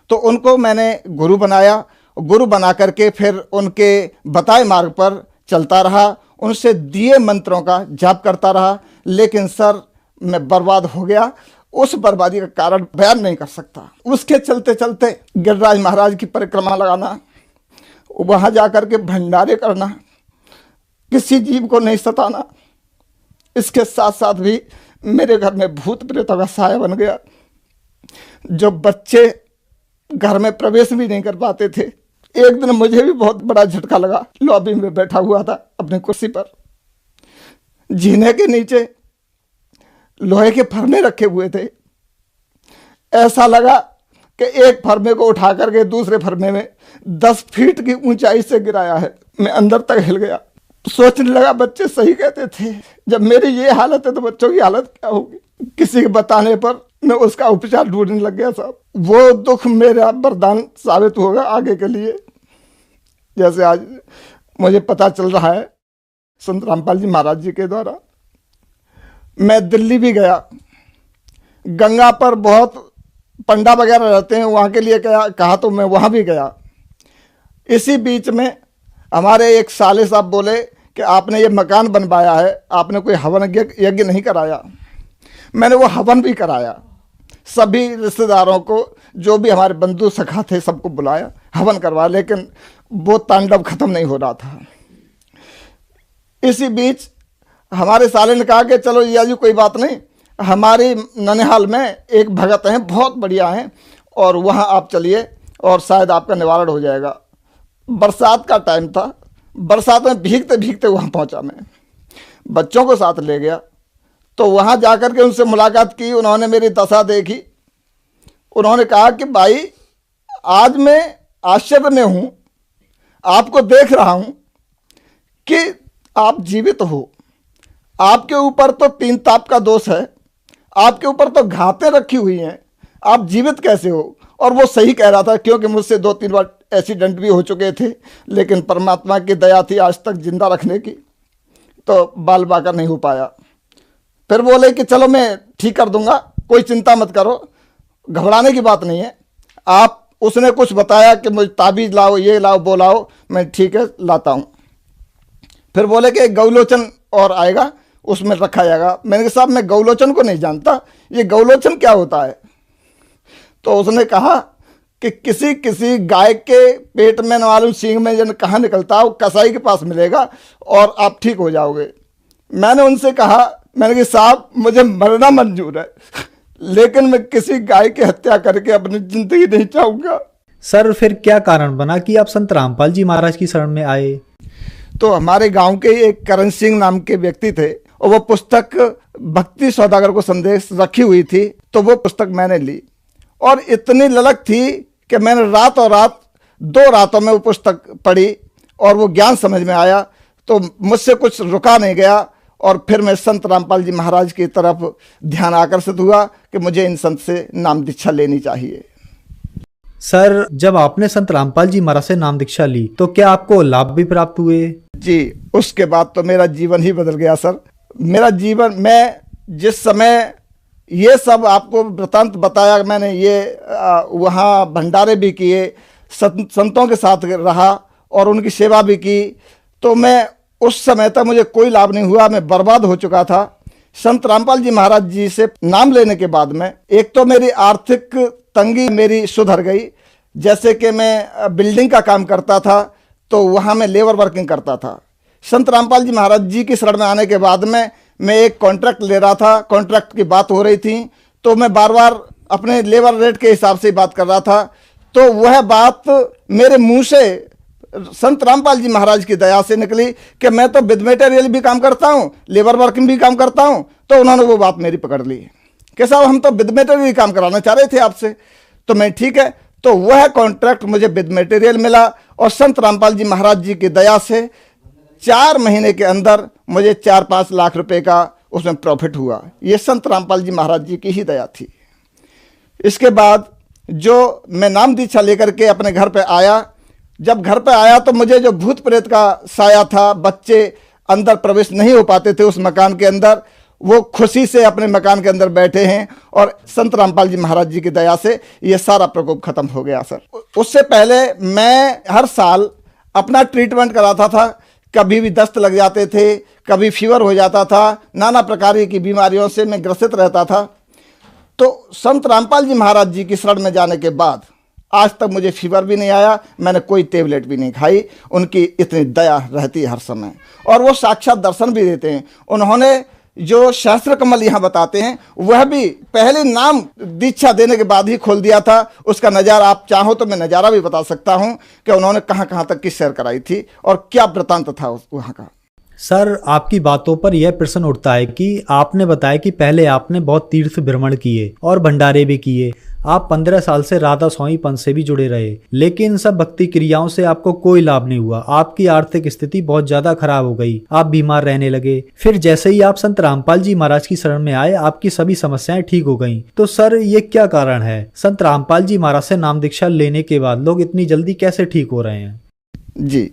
तो उनको मैंने गुरु बनाया। गुरु बना करके फिर उनके बताए मार्ग पर चलता रहा, उनसे दिए मंत्रों का जाप करता रहा। लेकिन सर, मैं बर्बाद हो गया। उस बर्बादी का कारण बयान नहीं कर सकता। उसके चलते चलते गिरिराज महाराज की परिक्रमा लगाना, वहाँ जा कर के भंडारे करना, किसी जीव को नहीं सताना, इसके साथ साथ भी मेरे घर में भूत प्रेतों का साया बन गया। जो बच्चे घर में प्रवेश भी नहीं कर पाते थे। एक दिन मुझे भी बहुत बड़ा झटका लगा। लॉबी में बैठा हुआ था अपनी कुर्सी पर, जीने के नीचे लोहे के फरमे रखे हुए थे। ऐसा लगा कि एक फरमे को उठा करके दूसरे फरमे में 10 फीट की ऊंचाई से गिराया है। मैं अंदर तक हिल गया। सोचने लगा, बच्चे सही कहते थे, जब मेरी ये हालत है तो बच्चों की हालत क्या होगी। किसी के बताने पर मैं उसका उपचार ढूंढने लग गया साहब। वो दुख मेरा वरदान साबित होगा आगे के लिए। जैसे आज मुझे पता चल रहा है संत रामपाल जी महाराज जी के द्वारा। मैं दिल्ली भी गया, गंगा पर बहुत पंडा वगैरह रहते हैं, वहाँ के लिए कहा तो मैं वहाँ भी गया। इसी बीच में हमारे एक साले साहब बोले कि आपने ये मकान बनवाया है, आपने कोई हवन यज्ञ नहीं कराया। मैंने वो हवन भी कराया। सभी रिश्तेदारों को, जो भी हमारे बंधु सखा थे, सबको बुलाया, हवन करवाया। लेकिन वो तांडव खत्म नहीं हो रहा था। इसी बीच हमारे साले ने कहा कि चलो या जी कोई बात नहीं, हमारी ननिहाल में एक भगत हैं, बहुत बढ़िया हैं, और वहाँ आप चलिए और शायद आपका निवारण हो जाएगा। बरसात का टाइम था। बरसात में भीगते भीगते वहाँ पहुँचा मैं। बच्चों को साथ ले गया। तो वहाँ जाकर के उनसे मुलाकात की। उन्होंने मेरी दशा देखी। उन्होंने कहा कि भाई, आज मैं आश्चर्य में हूँ, आपको देख रहा हूँ कि आप जीवित हो। आपके ऊपर तो 3 ताप का दोष है, आपके ऊपर तो घातें रखी हुई हैं, आप जीवित कैसे हो? और वो सही कह रहा था, क्योंकि मुझसे 2-3 बार एक्सीडेंट भी हो चुके थे। लेकिन परमात्मा की दया थी आज तक जिंदा रखने की, तो बाल बाका नहीं हो पाया। फिर बोले कि चलो मैं ठीक कर दूंगा, कोई चिंता मत करो, घबराने की बात नहीं है। आप, उसने कुछ बताया कि मुझे ताबीज़ लाओ, ये लाओ, वो लाओ। मैं ठीक है लाता हूँ। फिर बोले कि गौलोचन और आएगा, उसमें रखा जाएगा। मैंने कहा साहब, मैं गौलोचन को नहीं जानता, ये गौलोचन क्या होता है? तो उसने कहा कि किसी गाय के पेट में न मालूम सींग में जन कहाँ निकलता है, वो कसाई के पास मिलेगा और आप ठीक हो जाओगे। मैंने उनसे कहा, मैंने कहा साहब, मुझे मरना मंजूर है, लेकिन मैं किसी गाय की हत्या करके अपनी जिंदगी नहीं चाहूँगा। सर, फिर क्या कारण बना कि आप संत रामपाल जी महाराज की शरण में आए? तो हमारे गांव के एक करण सिंह नाम के व्यक्ति थे, और वो पुस्तक भक्ति सौदागर को संदेश रखी हुई थी। तो वो पुस्तक मैंने ली, और इतनी ललक थी कि मैंने रातों रात 2 रातों में वो पुस्तक पढ़ी, और वो ज्ञान समझ में आया। तो मुझसे कुछ रुका नहीं गया, और फिर मैं संत रामपाल जी महाराज की तरफ ध्यान आकर्षित हुआ कि मुझे इन संत से नाम दीक्षा लेनी चाहिए। सर, जब आपने संत रामपाल जी महाराज से नाम दीक्षा ली, तो क्या आपको लाभ भी प्राप्त हुए? जी, उसके बाद तो मेरा जीवन ही बदल गया सर। मेरा जीवन, मैं जिस समय ये सब आपको वृतांत बताया मैंने, ये वहाँ भंडारे भी किए, संतों के साथ रहा और उनकी सेवा भी की, तो मैं उस समय तक मुझे कोई लाभ नहीं हुआ। मैं बर्बाद हो चुका था। संत रामपाल जी महाराज जी से नाम लेने के बाद में एक तो मेरी आर्थिक तंगी मेरी सुधर गई। जैसे कि मैं बिल्डिंग का काम करता था, तो वहाँ मैं लेबर वर्किंग करता था। संत रामपाल जी महाराज जी की शरण में आने के बाद में मैं एक कॉन्ट्रैक्ट ले रहा था, कॉन्ट्रैक्ट की बात हो रही थी, तो मैं बार बार अपने लेबर रेट के हिसाब से बात कर रहा था। तो वह बात मेरे मुंह से संत रामपाल जी महाराज की दया से निकली कि मैं तो विद मटेरियल भी काम करता हूँ, लेबर वर्किंग भी काम करता हूँ। तो उन्होंने वो बात मेरी पकड़ ली कि साहब हम तो विद मटेरियल काम कराना चाह रहे थे आपसे। तो मैं ठीक है, तो वह कॉन्ट्रैक्ट मुझे विद मटेरियल मिला और संत रामपाल जी महाराज जी की दया से 4 महीने के अंदर मुझे 4-5 लाख रुपए का उसमें प्रॉफिट हुआ। ये संत रामपाल जी महाराज जी की ही दया थी। इसके बाद जो मैं नाम दीक्षा लेकर के अपने घर पे आया, जब घर पे आया तो मुझे जो भूत प्रेत का साया था, बच्चे अंदर प्रवेश नहीं हो पाते थे उस मकान के अंदर, वो खुशी से अपने मकान के अंदर बैठे हैं और संत रामपाल जी महाराज जी की दया से ये सारा प्रकोप खत्म हो गया सर। उससे पहले मैं हर साल अपना ट्रीटमेंट कराता था, कभी भी दस्त लग जाते थे, कभी फीवर हो जाता था, नाना प्रकार की बीमारियों से मैं ग्रसित रहता था। तो संत रामपाल जी महाराज जी की शरण में जाने के बाद आज तक मुझे फीवर भी नहीं आया, मैंने कोई टेबलेट भी नहीं खाई। उनकी इतनी दया रहती है हर समय, और वो साक्षात दर्शन भी देते हैं। उन्होंने जो शास्त्र कमल यहाँ बताते हैं वह भी पहले नाम दीक्षा देने के बाद ही खोल दिया था। उसका नज़ारा आप चाहो तो मैं नज़ारा भी बता सकता हूँ कि उन्होंने कहाँ कहाँ तक की सैर कराई थी और क्या वृतांत था वहाँ का। सर, आपकी बातों पर यह प्रश्न उठता है कि आपने बताया कि पहले आपने बहुत तीर्थ भ्रमण किए और भंडारे भी किए। आप 15 साल से राधा स्वामी पंथ से भी जुड़े रहे, लेकिन इन सब भक्ति क्रियाओं से आपको कोई लाभ नहीं हुआ। आपकी आर्थिक स्थिति बहुत ज्यादा खराब हो गई, आप बीमार रहने लगे। फिर जैसे ही आप संत रामपाल जी महाराज की शरण में आए, आपकी सभी समस्याएं ठीक हो गईं। तो सर, ये क्या कारण है? संत रामपाल जी महाराज से नाम दीक्षा लेने के बाद लोग इतनी जल्दी कैसे ठीक हो रहे हैं? जी,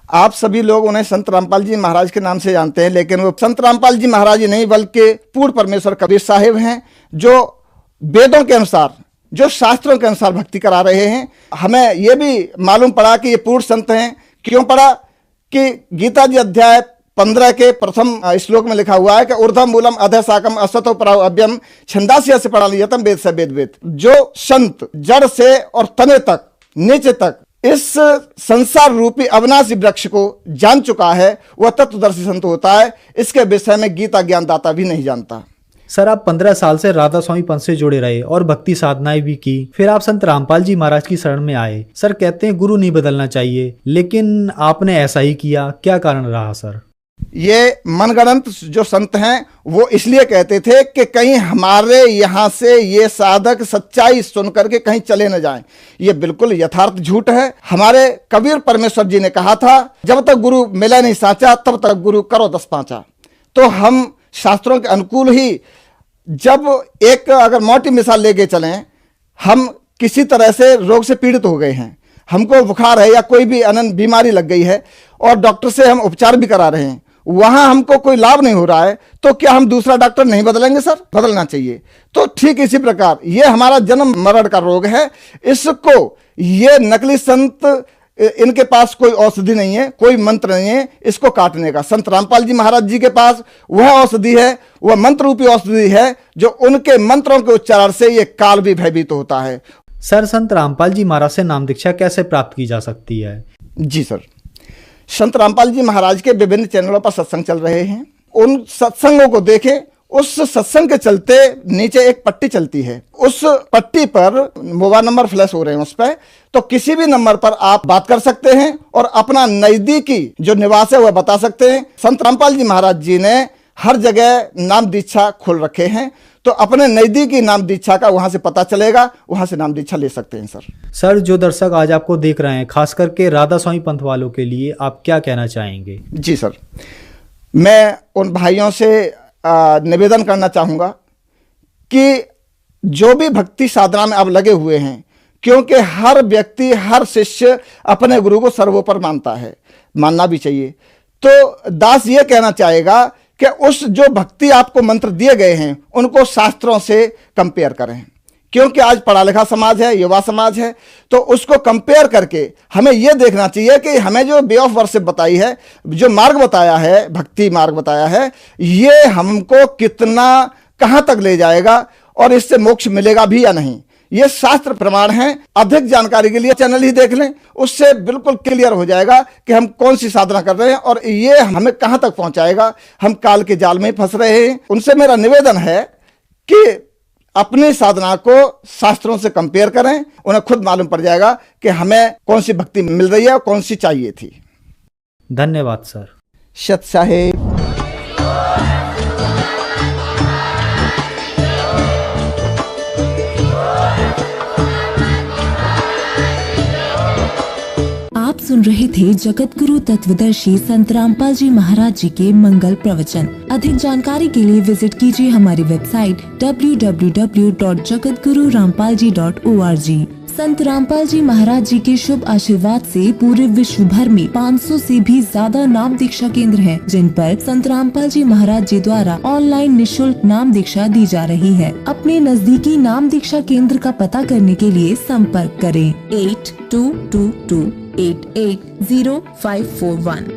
आप सभी लोग उन्हें संत रामपाल जी महाराज के नाम से जानते हैं, लेकिन वो संत रामपाल जी महाराज ही नहीं बल्कि पूर्ण परमेश्वर कबीर साहिब हैं, जो वेदों के अनुसार, जो शास्त्रों के अनुसार भक्ति करा रहे हैं। हमें यह भी मालूम पड़ा कि ये पूर्ण संत हैं। क्यों पड़ा? कि गीता जी अध्याय 15 के प्रथम श्लोक में लिखा हुआ है कि ऊर्ध्वम मूलम अधः शाकम असतो पराव अव्यम छंदास्य से प्रणालियतम वेद से वेद। जो संत जड़ से और तने तक, नीचे तक इस संसार रूपी अविनाशी वृक्ष को जान चुका है, वह तत्वदर्शी संत होता है। इसके विषय में गीता ज्ञानदाता भी नहीं जानता। सर, आप 15 साल से राधा स्वामी पंथ से जुड़े रहे और भक्ति साधनाएं भी की, फिर आप संत रामपाल जी महाराज की शरण में आए। सर, कहते हैं गुरु नहीं बदलना चाहिए, लेकिन आपने ऐसा ही किया, क्या कारण रहा सर? ये मनगढ़ंत जो संत हैं वो इसलिए कहते थे कि कहीं हमारे यहाँ से ये साधक सच्चाई सुन करके कहीं चले न जाएं। ये बिल्कुल यथार्थ झूठ है। हमारे कबीर परमेश्वर जी ने कहा था, जब तक गुरु मिला नहीं साचा, तब तक गुरु करो 10 पांचा। तो हम शास्त्रों के अनुकूल ही, जब एक अगर मोटी मिसाल लेके चलें, हम किसी तरह से रोग से पीड़ित हो गए हैं, हमको बुखार है या कोई भी अनंत बीमारी लग गई है और डॉक्टर से हम उपचार भी करा रहे हैं, वहां हमको कोई लाभ नहीं हो रहा है, तो क्या हम दूसरा डॉक्टर नहीं बदलेंगे? सर, बदलना चाहिए। तो ठीक इसी प्रकार ये हमारा जन्म मरण का रोग है। इसको ये नकली संत, इनके पास कोई औषधि नहीं है, कोई मंत्र नहीं है इसको काटने का। संत रामपाल जी महाराज जी के पास वह औषधि है, वह मंत्र रूपी औषधि है, जो उनके मंत्रों के उच्चारण से ये काल भी भयभीत होता है। सर, संत रामपाल जी महाराज से नाम दीक्षा कैसे प्राप्त की जा सकती है? जी सर, संत रामपाल जी महाराज के विभिन्न चैनलों पर सत्संग चल रहे हैं। उन सत्संगों को देखें। उस सत्संग के चलते नीचे एक पट्टी चलती है, उस पट्टी पर मोबाइल नंबर फ्लैश हो रहे हैं। उस पर तो किसी भी नंबर पर आप बात कर सकते हैं और अपना नजदीकी जो निवास है वह बता सकते हैं। संत रामपाल जी महाराज जी ने हर जगह नाम दीक्षा खोल रखे हैं, तो अपने नजदीकी नाम दीक्षा का वहां से पता चलेगा, वहां से नाम दीक्षा ले सकते हैं। सर, जो दर्शक आज आपको देख रहे हैं, खास करके राधा स्वामी पंथ वालों के लिए आप क्या कहना चाहेंगे? जी सर, मैं उन भाइयों से निवेदन करना चाहूँगा कि जो भी भक्ति साधना में आप लगे हुए हैं, क्योंकि हर व्यक्ति, हर शिष्य अपने गुरु को सर्वोपर मानता है, मानना भी चाहिए। तो दास ये कहना चाहेगा कि उस जो भक्ति आपको मंत्र दिए गए हैं उनको शास्त्रों से कंपेयर करें, क्योंकि आज पढ़ा लिखा समाज है, युवा समाज है, तो उसको कंपेयर करके हमें यह देखना चाहिए कि हमें जो वे ऑफ वर्शिप बताई है, जो मार्ग बताया है, भक्ति मार्ग बताया है, ये हमको कितना कहां तक ले जाएगा और इससे मोक्ष मिलेगा भी या नहीं। ये शास्त्र प्रमाण है। अधिक जानकारी के लिए चैनल ही देख लें, उससे बिल्कुल क्लियर हो जाएगा कि हम कौन सी साधना कर रहे हैं और ये हमें कहां तक पहुंचाएगा। हम काल के जाल में फंस रहे हैं। उनसे मेरा निवेदन है कि अपनी साधना को शास्त्रों से कंपेयर करें, उन्हें खुद मालूम पड़ जाएगा कि हमें कौन सी भक्ति मिल रही है और कौन सी चाहिए थी। धन्यवाद सर। सत साहेब। आप सुन रहे थे जगत गुरु तत्वदर्शी संत रामपाल जी महाराज जी के मंगल प्रवचन। अधिक जानकारी के लिए विजिट कीजिए हमारी वेबसाइट www.jagatgururampalji.org। संत रामपाल जी महाराज जी के शुभ आशीर्वाद से पूरे विश्व भर में 500 से भी ज्यादा नाम दीक्षा केंद्र हैं, जिन पर संत रामपाल जी महाराज जी द्वारा ऑनलाइन निशुल्क नाम दीक्षा दी जा रही है। अपने नजदीकी नाम दीक्षा केंद्र का पता करने के लिए संपर्क करें 8222880541।